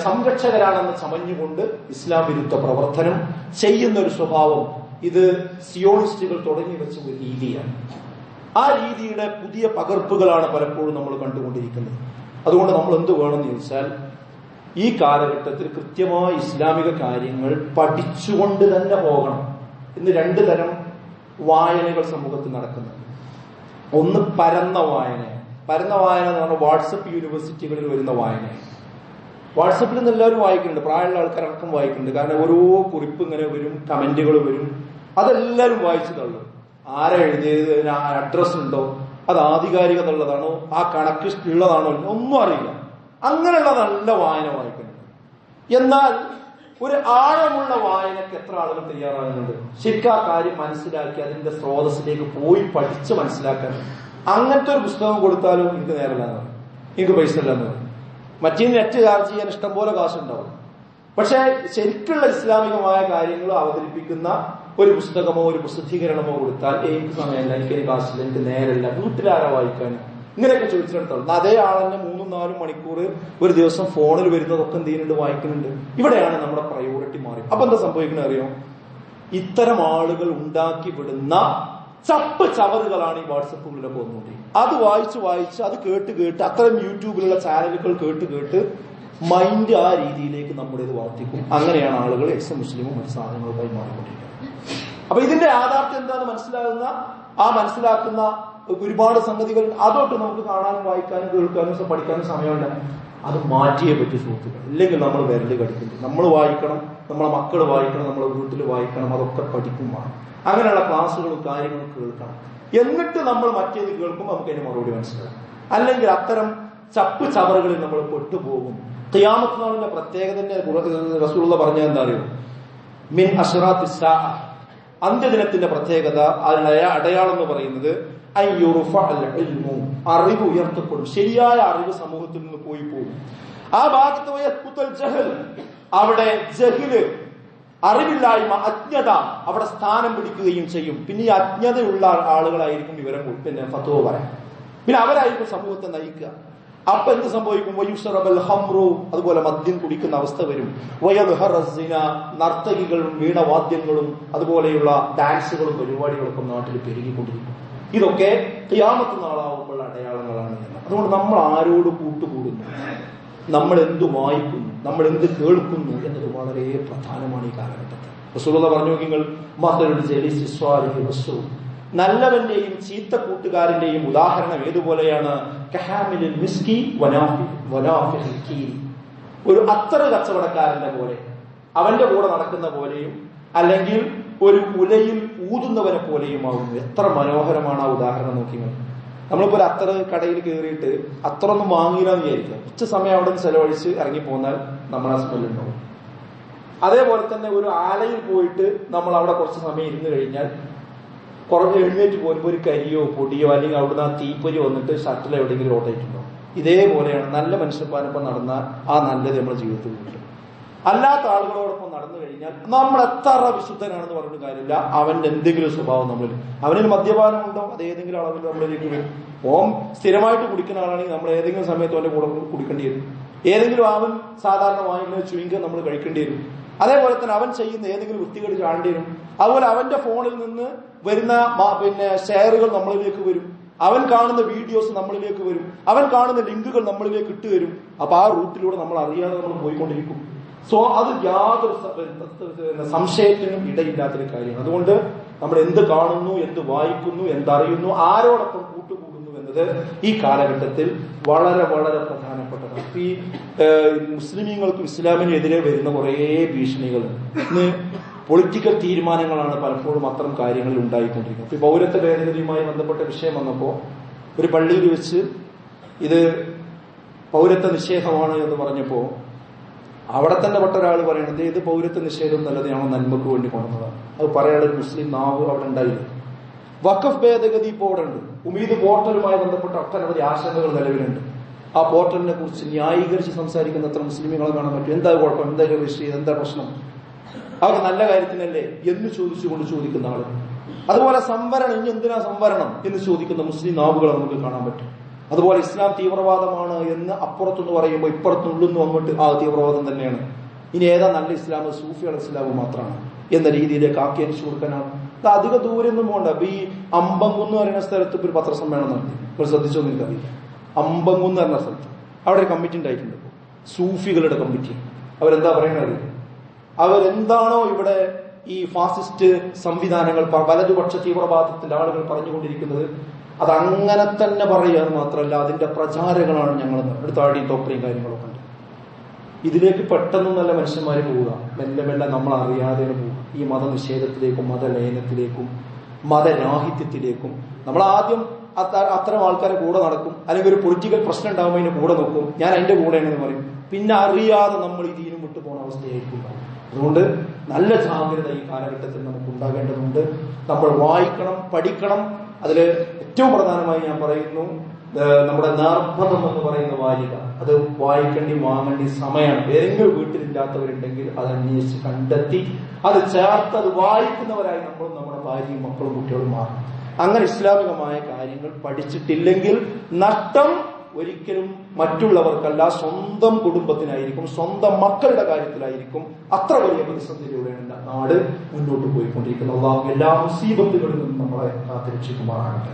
സംരക്ഷകരാണെന്ന് ചമഞ്ഞുകൊണ്ട് ഇസ്ലാം വിരുദ്ധ പ്രവർത്തനം ചെയ്യുന്ന ഒരു സ്വഭാവം ഇത് സിയോണിസ്റ്റുകൾ തുടങ്ങി വെച്ച ഒരു രീതിയാണ്. ആ രീതിയുടെ പുതിയ പകർപ്പുകളാണ് പലപ്പോഴും നമ്മൾ കണ്ടുകൊണ്ടിരിക്കുന്നത്. അതുകൊണ്ട് നമ്മൾ എന്ത് വേണമെന്ന് ചോദിച്ചാൽ, ഈ കാലഘട്ടത്തിൽ കൃത്യമായ ഇസ്ലാമിക കാര്യങ്ങൾ പഠിച്ചുകൊണ്ട് തന്നെ പോകണം. ഇന്ന് രണ്ടു തരം വായനകൾ സമൂഹത്തിൽ നടക്കുന്നുണ്ട്. ഒന്ന് പരന്ന വായന എന്ന് പറഞ്ഞാൽ വാട്സപ്പ് യൂണിവേഴ്സിറ്റികളിൽ വരുന്ന വായന. വാട്സപ്പിൽ നിന്ന് എല്ലാവരും വായിക്കുന്നുണ്ട്, പ്രായമുള്ള ആൾക്കാരടക്കം വായിക്കുന്നുണ്ട്. കാരണം ഓരോ കുറിപ്പ് ഇങ്ങനെ വരും, കമന്റുകൾ വരും, അതെല്ലാവരും വായിച്ചു തള്ളും. ആരാ എഴുതിയത്, അഡ്രസ് ഉണ്ടോ, അത് ആധികാരികത ഉള്ളതാണോ, ആ കണക്ക് ഉള്ളതാണോ, ഒന്നും അറിയില്ല. അങ്ങനെയുള്ള നല്ല വായന വായിക്കുന്നുണ്ട്. എന്നാൽ ഒരു ആഴമുള്ള വായനക്ക് എത്ര ആളുകൾ തയ്യാറാകുന്നുണ്ട്? ശരിക്കും ആ കാര്യം മനസ്സിലാക്കി അതിന്റെ സ്രോതസ്സിലേക്ക് പോയി പഠിച്ച് മനസ്സിലാക്കാൻ. അങ്ങനത്തെ ഒരു പുസ്തകം കൊടുത്താലും എനിക്ക് നേരമില്ലാന്ന് പറയും, എനിക്ക് പൈസ ഇല്ലാന്ന് പറയും. മറ്റേ നെറ്റ് ചാർജ് ചെയ്യാൻ ഇഷ്ടംപോലെ കാശുണ്ടാവും. പക്ഷെ ശരിക്കുള്ള ഇസ്ലാമികമായ കാര്യങ്ങൾ അവതരിപ്പിക്കുന്ന ഒരു പുസ്തകമോ ഒരു പ്രസിദ്ധീകരണമോ കൊടുത്താൽ എനിക്ക് സമയമില്ല, എനിക്ക് കാശില്ല, എനിക്ക് നേരമില്ല, വീട്ടിലാരാ വായിക്കാൻ, ഇങ്ങനെയൊക്കെ ചോദിച്ചിടത്തോളം അതേ ആളെന്നെ 3-4 മണിക്കൂർ ഒരു ദിവസം ഫോണിൽ വരുന്നതൊക്കെ എന്ത് ചെയ്യുന്നുണ്ട്, വായിക്കുന്നുണ്ട്. ഇവിടെയാണ് നമ്മുടെ പ്രയോറിറ്റി മാറി. അപ്പൊ എന്താ സംഭവിക്കുന്നത് അറിയോ? ഇത്തരം ആളുകൾ ഉണ്ടാക്കി വിടുന്ന ചപ്പ് ചവറുകളാണ് ഈ വാട്സപ്പുകളിലൊക്കെ വന്നുകൊണ്ടിരിക്കുന്നത്. അത് വായിച്ച് അത് കേട്ട് അത്തരം യൂട്യൂബിലുള്ള ചാനലുകൾ കേട്ട് മൈൻഡ് ആ രീതിയിലേക്ക് നമ്മുടേത് വർദ്ധിക്കും. അങ്ങനെയാണ് ആളുകൾ എക്സ് മുസ്ലിമും മറ്റു സാധനങ്ങളുമായി മാറിക്കൊണ്ടിരിക്കുന്നത്. അപ്പൊ ഇതിന്റെ യാഥാർത്ഥ്യം എന്താണെന്ന് മനസ്സിലാക്കുന്ന ഒരുപാട് സംഗതികൾ അതോട്ട് നമുക്ക് കാണാനും വായിക്കാനും കേൾക്കാനും പഠിക്കാനും സമയമുണ്ട്. അത് മാറ്റിയേ പറ്റി സുഹൃത്തുക്കൾ, ഇല്ലെങ്കിൽ നമ്മൾ വിരല് കടിക്കുന്നു. നമ്മൾ വായിക്കണം, നമ്മളെ മക്കൾ വായിക്കണം, നമ്മളെ വീട്ടിൽ വായിക്കണം, അതൊക്കെ പഠിക്കുമാണ്. അങ്ങനെയുള്ള ക്ലാസ്സുകളും കാര്യങ്ങളും കേൾക്കണം. എന്നിട്ട് നമ്മൾ മറ്റേത് കേൾക്കുമ്പോൾ നമുക്ക് അതിന് മറുപടി മനസ്സിലാക്കും. അല്ലെങ്കിൽ അത്തരം ചപ്പ് ചവറുകളിൽ നമ്മൾ പെട്ടുപോകും. ഖിയാമത്ത് നാളിന്റെ പ്രത്യേകത തന്നെ റസൂലുള്ളാഹി പറഞ്ഞ എന്താ അറിയോ? മിൻ അശ്റാത്തി സ്സാഅ, അന്ത്യദിനത്തിന്റെ പ്രത്യേകത, അതിനുള്ള അടയാളം എന്ന് പറയുന്നത് അറിവ് ഉയർത്തപ്പെടും. ശരിയായ അറിവ് സമൂഹത്തിൽ നിന്ന് പോയി പോകും. ആ ഭാഗത്ത് അവിടെ ജഹില്, അറിവില്ലായ്മ, അജ്ഞത അവിടെ സ്ഥാനം പിടിക്കുകയും ചെയ്യും. പിന്നെ ഈ അജ്ഞതയുള്ള ആളുകളായിരിക്കും ഇവരെ ഫത്വ പറയാൻ. പിന്നെ അവരായിരിക്കും സമൂഹത്തെ നയിക്കുക. അപ്പൊ എന്ത് സംഭവിക്കും? വയുശ്റബൽ ഹംറു, അതുപോലെ മദ്യം കുടിക്കുന്ന അവസ്ഥ വരും. വയദ്ഹറസിന, നർത്തകികളും വീണവാദ്യങ്ങളും അതുപോലെയുള്ള ഡാൻസുകളും പരിപാടികളൊക്കെ നാട്ടിൽ പെരുകിക്കൊണ്ടിരിക്കും. ഇതൊക്കെ ഖിയാമത്ത് നാളാവുമ്പോൾ അടയാളങ്ങളാണ്. അതുകൊണ്ട് നമ്മൾ ആരോട് കൂട്ടുകൂടുന്നു, നമ്മൾ എന്ത് വായിക്കുന്നു, നമ്മൾ എന്ത് കേൾക്കുന്നു എന്നത് വളരെ പ്രധാനമാണ് ഈ കാലഘട്ടത്തിൽ. റസൂലുള്ളാഹി പറഞ്ഞു, നിങ്ങൾ നല്ലവന്റെയും ചീത്ത കൂട്ടുകാരന്റെയും ഉദാഹരണം ഏതുപോലെയാണ്? ഒരു അത്തറ് കച്ചവടക്കാരന്റെ പോലെ, അവന്റെ കൂടെ നടക്കുന്ന പോലെയും അല്ലെങ്കിൽ ഒരു ഉലയിൽ ഊതുന്നവനെ പോലെയുമാകുന്നു. എത്ര മനോഹരമാണ് ആ ഉദാഹരണം. നോക്കിങ്ങൾ, നമ്മളിപ്പോ ഒരു അത്തറ് കടയിൽ കയറിയിട്ട് അത്രയൊന്നും വാങ്ങിയില്ലെന്ന് വിചാരിക്കുക, ഉച്ച സമയം അവിടെ നിന്ന് ചെലവഴിച്ച് ഇറങ്ങിപ്പോന്നാൽ നമ്മൾ ആ സ്മെല്ലുണ്ടാവും. അതേപോലെ തന്നെ ഒരു ആലയിൽ പോയിട്ട് നമ്മൾ അവിടെ കുറച്ച് സമയം ഇരുന്ന് കഴിഞ്ഞാൽ കുറച്ച് എഴുന്നേറ്റ് പോരുമ്പോൾ ഒരു കരിയോ പൊടിയോ അല്ലെങ്കിൽ അവിടുന്ന് ആ തീപ്പൊരി വന്നിട്ട് ഷട്ടിൽ എവിടെയെങ്കിലും ഓട്ടായിട്ടുണ്ടോ? ഇതേപോലെയാണ് നല്ല മനുഷ്യപ്പാനൊപ്പം നടന്നാൽ ആ നല്ലത് നമ്മുടെ ജീവിതത്തിൽ കിട്ടും. അല്ലാത്ത ആളുകളോടൊപ്പം നടന്നു കഴിഞ്ഞാൽ നമ്മൾ എത്ര വിശുദ്ധനാണെന്ന് പറഞ്ഞിട്ട് കാര്യമില്ല, അവന്റെ എന്തെങ്കിലും സ്വഭാവം നമ്മളിൽ, അവനിൽ മദ്യപാനം ഉണ്ടോ അത് ഏതെങ്കിലും അളവിൽ നമ്മളിലേക്ക് വരും. ഓം സ്ഥിരമായിട്ട് കുടിക്കുന്ന ആളാണെങ്കിൽ നമ്മൾ ഏതെങ്കിലും സമയത്ത് അവന്റെ കൂടെ കുടിക്കേണ്ടി വരും. ഏതെങ്കിലും അവൻ സാധാരണ വാങ്ങിക്കുന്ന ചുയിങ്കം നമ്മൾ കഴിക്കേണ്ടി വരും. അതേപോലെ തന്നെ അവൻ ചെയ്യുന്ന ഏതെങ്കിലും വൃത്തികേട് കാണേണ്ടി വരും. അതുപോലെ അവന്റെ ഫോണിൽ നിന്ന് വരുന്ന ഷെയറുകൾ നമ്മളിലേക്ക് വരും. അവൻ കാണുന്ന വീഡിയോസ് നമ്മളിലേക്ക് വരും. അവൻ കാണുന്ന ലിങ്കുകൾ നമ്മളിലേക്ക് ഇട്ട് വരും. അപ്പൊ ആ റൂട്ടിലൂടെ നമ്മൾ അറിയാതെ നമ്മൾ പോയിക്കൊണ്ടിരിക്കും. സോ അത് യാതൊരു സംശയത്തിനും ഇടയില്ലാത്തൊരു കാര്യമാണ്. അതുകൊണ്ട് നമ്മൾ എന്ത് കാണുന്നു, എന്ത് വായിക്കുന്നു, എന്തറിയുന്നു, ആരോടൊപ്പം കൂട്ടുകൂടുന്നു എന്നത് ഈ കാലഘട്ടത്തിൽ വളരെ വളരെ പ്രധാനപ്പെട്ടതാണ്. ഈ മുസ്ലിമീങ്ങൾക്കും ഇസ്ലാമിനെതിരെ വരുന്ന കുറേ ഭീഷണികളുണ്ട്. ഇന്ന് പൊളിറ്റിക്കൽ തീരുമാനങ്ങളാണ് പലപ്പോഴും അത്തരം കാര്യങ്ങളിൽ ഉണ്ടായിക്കൊണ്ടിരിക്കുന്നത്. ഈ പൗരത്വ ഭേദഗതിയുമായി ബന്ധപ്പെട്ട വിഷയം വന്നപ്പോൾ ഒരു പള്ളിയിൽ വെച്ച് ഇത് പൗരത്വ നിഷേധമാണ് എന്ന് പറഞ്ഞപ്പോ അവിടെ തന്നെ പെട്ട ഒരാൾ പറയുന്നത് ഇത് പൗരത്വ നിഷേധം നല്ലതാണോ, നന്മക്ക് വേണ്ടി കൊണ്ടുവന്നതാണ്. അത് പറയാനുള്ള ഒരു മുസ്ലിം നാവ് അവിടെ ഉണ്ടായില്ല. വഖഫ് ഭേദഗതി ഇപ്പോൾ അവിടെ ഉണ്ട്. ഉമീദ് പോർട്ടലുമായി ബന്ധപ്പെട്ട ഒട്ടനവധി ആശങ്കകൾ നിലവിലുണ്ട്. ആ പോർട്ടലിനെ കുറിച്ച് ന്യായീകരിച്ച് സംസാരിക്കുന്ന അത്ര മുസ്ലിമുകളെ കാണാൻ പറ്റും. എന്താ കുഴപ്പം, എന്താ വിഷയം, എന്താ പ്രശ്നം, അവർ നല്ല കാര്യത്തിനല്ലേ എന്ന് ചോദിച്ചുകൊണ്ട് ചോദിക്കുന്ന ആള്. അതുപോലെ സംവരണം, ഇനി എന്തിനാ സംവരണം എന്ന് ചോദിക്കുന്ന മുസ്ലിം നാവുകളെ നമുക്ക് കാണാൻ പറ്റും. അതുപോലെ ഇസ്ലാം തീവ്രവാദമാണ് എന്ന് അപ്പുറത്തുനിന്ന് പറയുമ്പോൾ ഇപ്പുറത്തുള്ളുന്നു അങ്ങോട്ട് ആ തീവ്രവാദം തന്നെയാണ്. ഇനി ഏതാ നല്ല ഇസ്ലാം, സൂഫിയുടെ ഇസ്ലാം മാത്രമാണ് എന്ന രീതിയിലേക്ക് ആക്കി അനിച്ചു കൊടുക്കാനാണ്. അത് അധിക ദൂരം ഒന്നും പോകണ്ട. അപ്പൊ ഈ അമ്പങ്കുന്ന് പറയുന്ന സ്ഥലത്ത് ഇപ്പൊ ഒരു പത്രസമ്മേളനം നടത്തി, ഇപ്പോൾ ശ്രദ്ധിച്ചോ എനിക്കറിയില്ല. അമ്പങ്കുന്ന് പറഞ്ഞ സ്ഥലത്ത് അവിടെ ഒരു കമ്മിറ്റി ഉണ്ടായിട്ടുണ്ട്, സൂഫികളുടെ കമ്മിറ്റി. അവരെന്താ പറയണത്, അവരെന്താണോ ഇവിടെ ഈ ഫാസിസ്റ്റ് സംവിധാനങ്ങൾ, വലതുപക്ഷ തീവ്രവാദത്തിന്റെ ആളുകൾ പറഞ്ഞുകൊണ്ടിരിക്കുന്നത് അത് അങ്ങനെ തന്നെ പറയുക മാത്രമല്ല, അതിന്റെ പ്രചാരകളാണ് ഞങ്ങൾ. താടിയും തൊപ്പയും കാര്യങ്ങളൊക്കെ ഉണ്ട്. ഇതിലേക്ക് പെട്ടെന്നൊന്നല്ല മനുഷ്യന്മാർ പോവുക, മെല്ലെ മെല്ലെ നമ്മൾ അറിയാതെ പോവുക ഈ മതനിഷേധത്തിലേക്കും മതലയനത്തിലേക്കും മതരാഹിത്യത്തിലേക്കും. നമ്മൾ ആദ്യം അത്തരം ആൾക്കാരെ കൂടെ നടക്കും, അല്ലെങ്കിൽ ഒരു പൊളിറ്റിക്കൽ പ്രശ്നം ഉണ്ടാകുമ്പോൾ അതിന്റെ കൂടെ നോക്കും, ഞാൻ അതിന്റെ കൂടെയാണെന്ന് പറയും. പിന്നെ അറിയാതെ നമ്മൾ ഇതിനും വിട്ടു പോകുന്ന അവസ്ഥയായിരിക്കും. അതുകൊണ്ട് നല്ല ജാഗ്രത ഈ കാലഘട്ടത്തിൽ നമുക്ക് ഉണ്ടാകേണ്ടതുണ്ട്. നമ്മൾ വായിക്കണം, പഠിക്കണം. അതിൽ ഏറ്റവും പ്രധാനമായി ഞാൻ പറയുന്നു, നമ്മുടെ നർമ്മദം എന്ന് പറയുന്ന വാരിക, അത് വായിക്കേണ്ടി വാങ്ങേണ്ടി സമയമാണ്. ഏതെങ്കിലും വീട്ടിലില്ലാത്തവരുണ്ടെങ്കിൽ അത് അന്വേഷിച്ച് കണ്ടെത്തി അത് ചേർത്ത് അത് വായിക്കുന്നവരായി നമ്മളും നമ്മുടെ ഭാര്യയും മക്കളും കുട്ടികളും മാറും. അങ്ങനെ ഇസ്ലാമികമായ കാര്യങ്ങൾ പഠിച്ചിട്ടില്ലെങ്കിൽ നഷ്ടം ഒരിക്കലും മറ്റുള്ളവർക്കല്ല, സ്വന്തം കുടുംബത്തിനായിരിക്കും, സ്വന്തം മക്കളുടെ കാര്യത്തിലായിരിക്കും. അത്ര വലിയ പ്രതിസന്ധിയിലൂടെയാണ് നാട് മുന്നോട്ട് പോയിക്കൊണ്ടിരിക്കുന്നത്. അല്ലാഹു എല്ലാ മുസീബത്തുകളിൽ നിന്നും നമ്മളെ കാത്തുരക്ഷിക്കുമാറാകട്ടെ.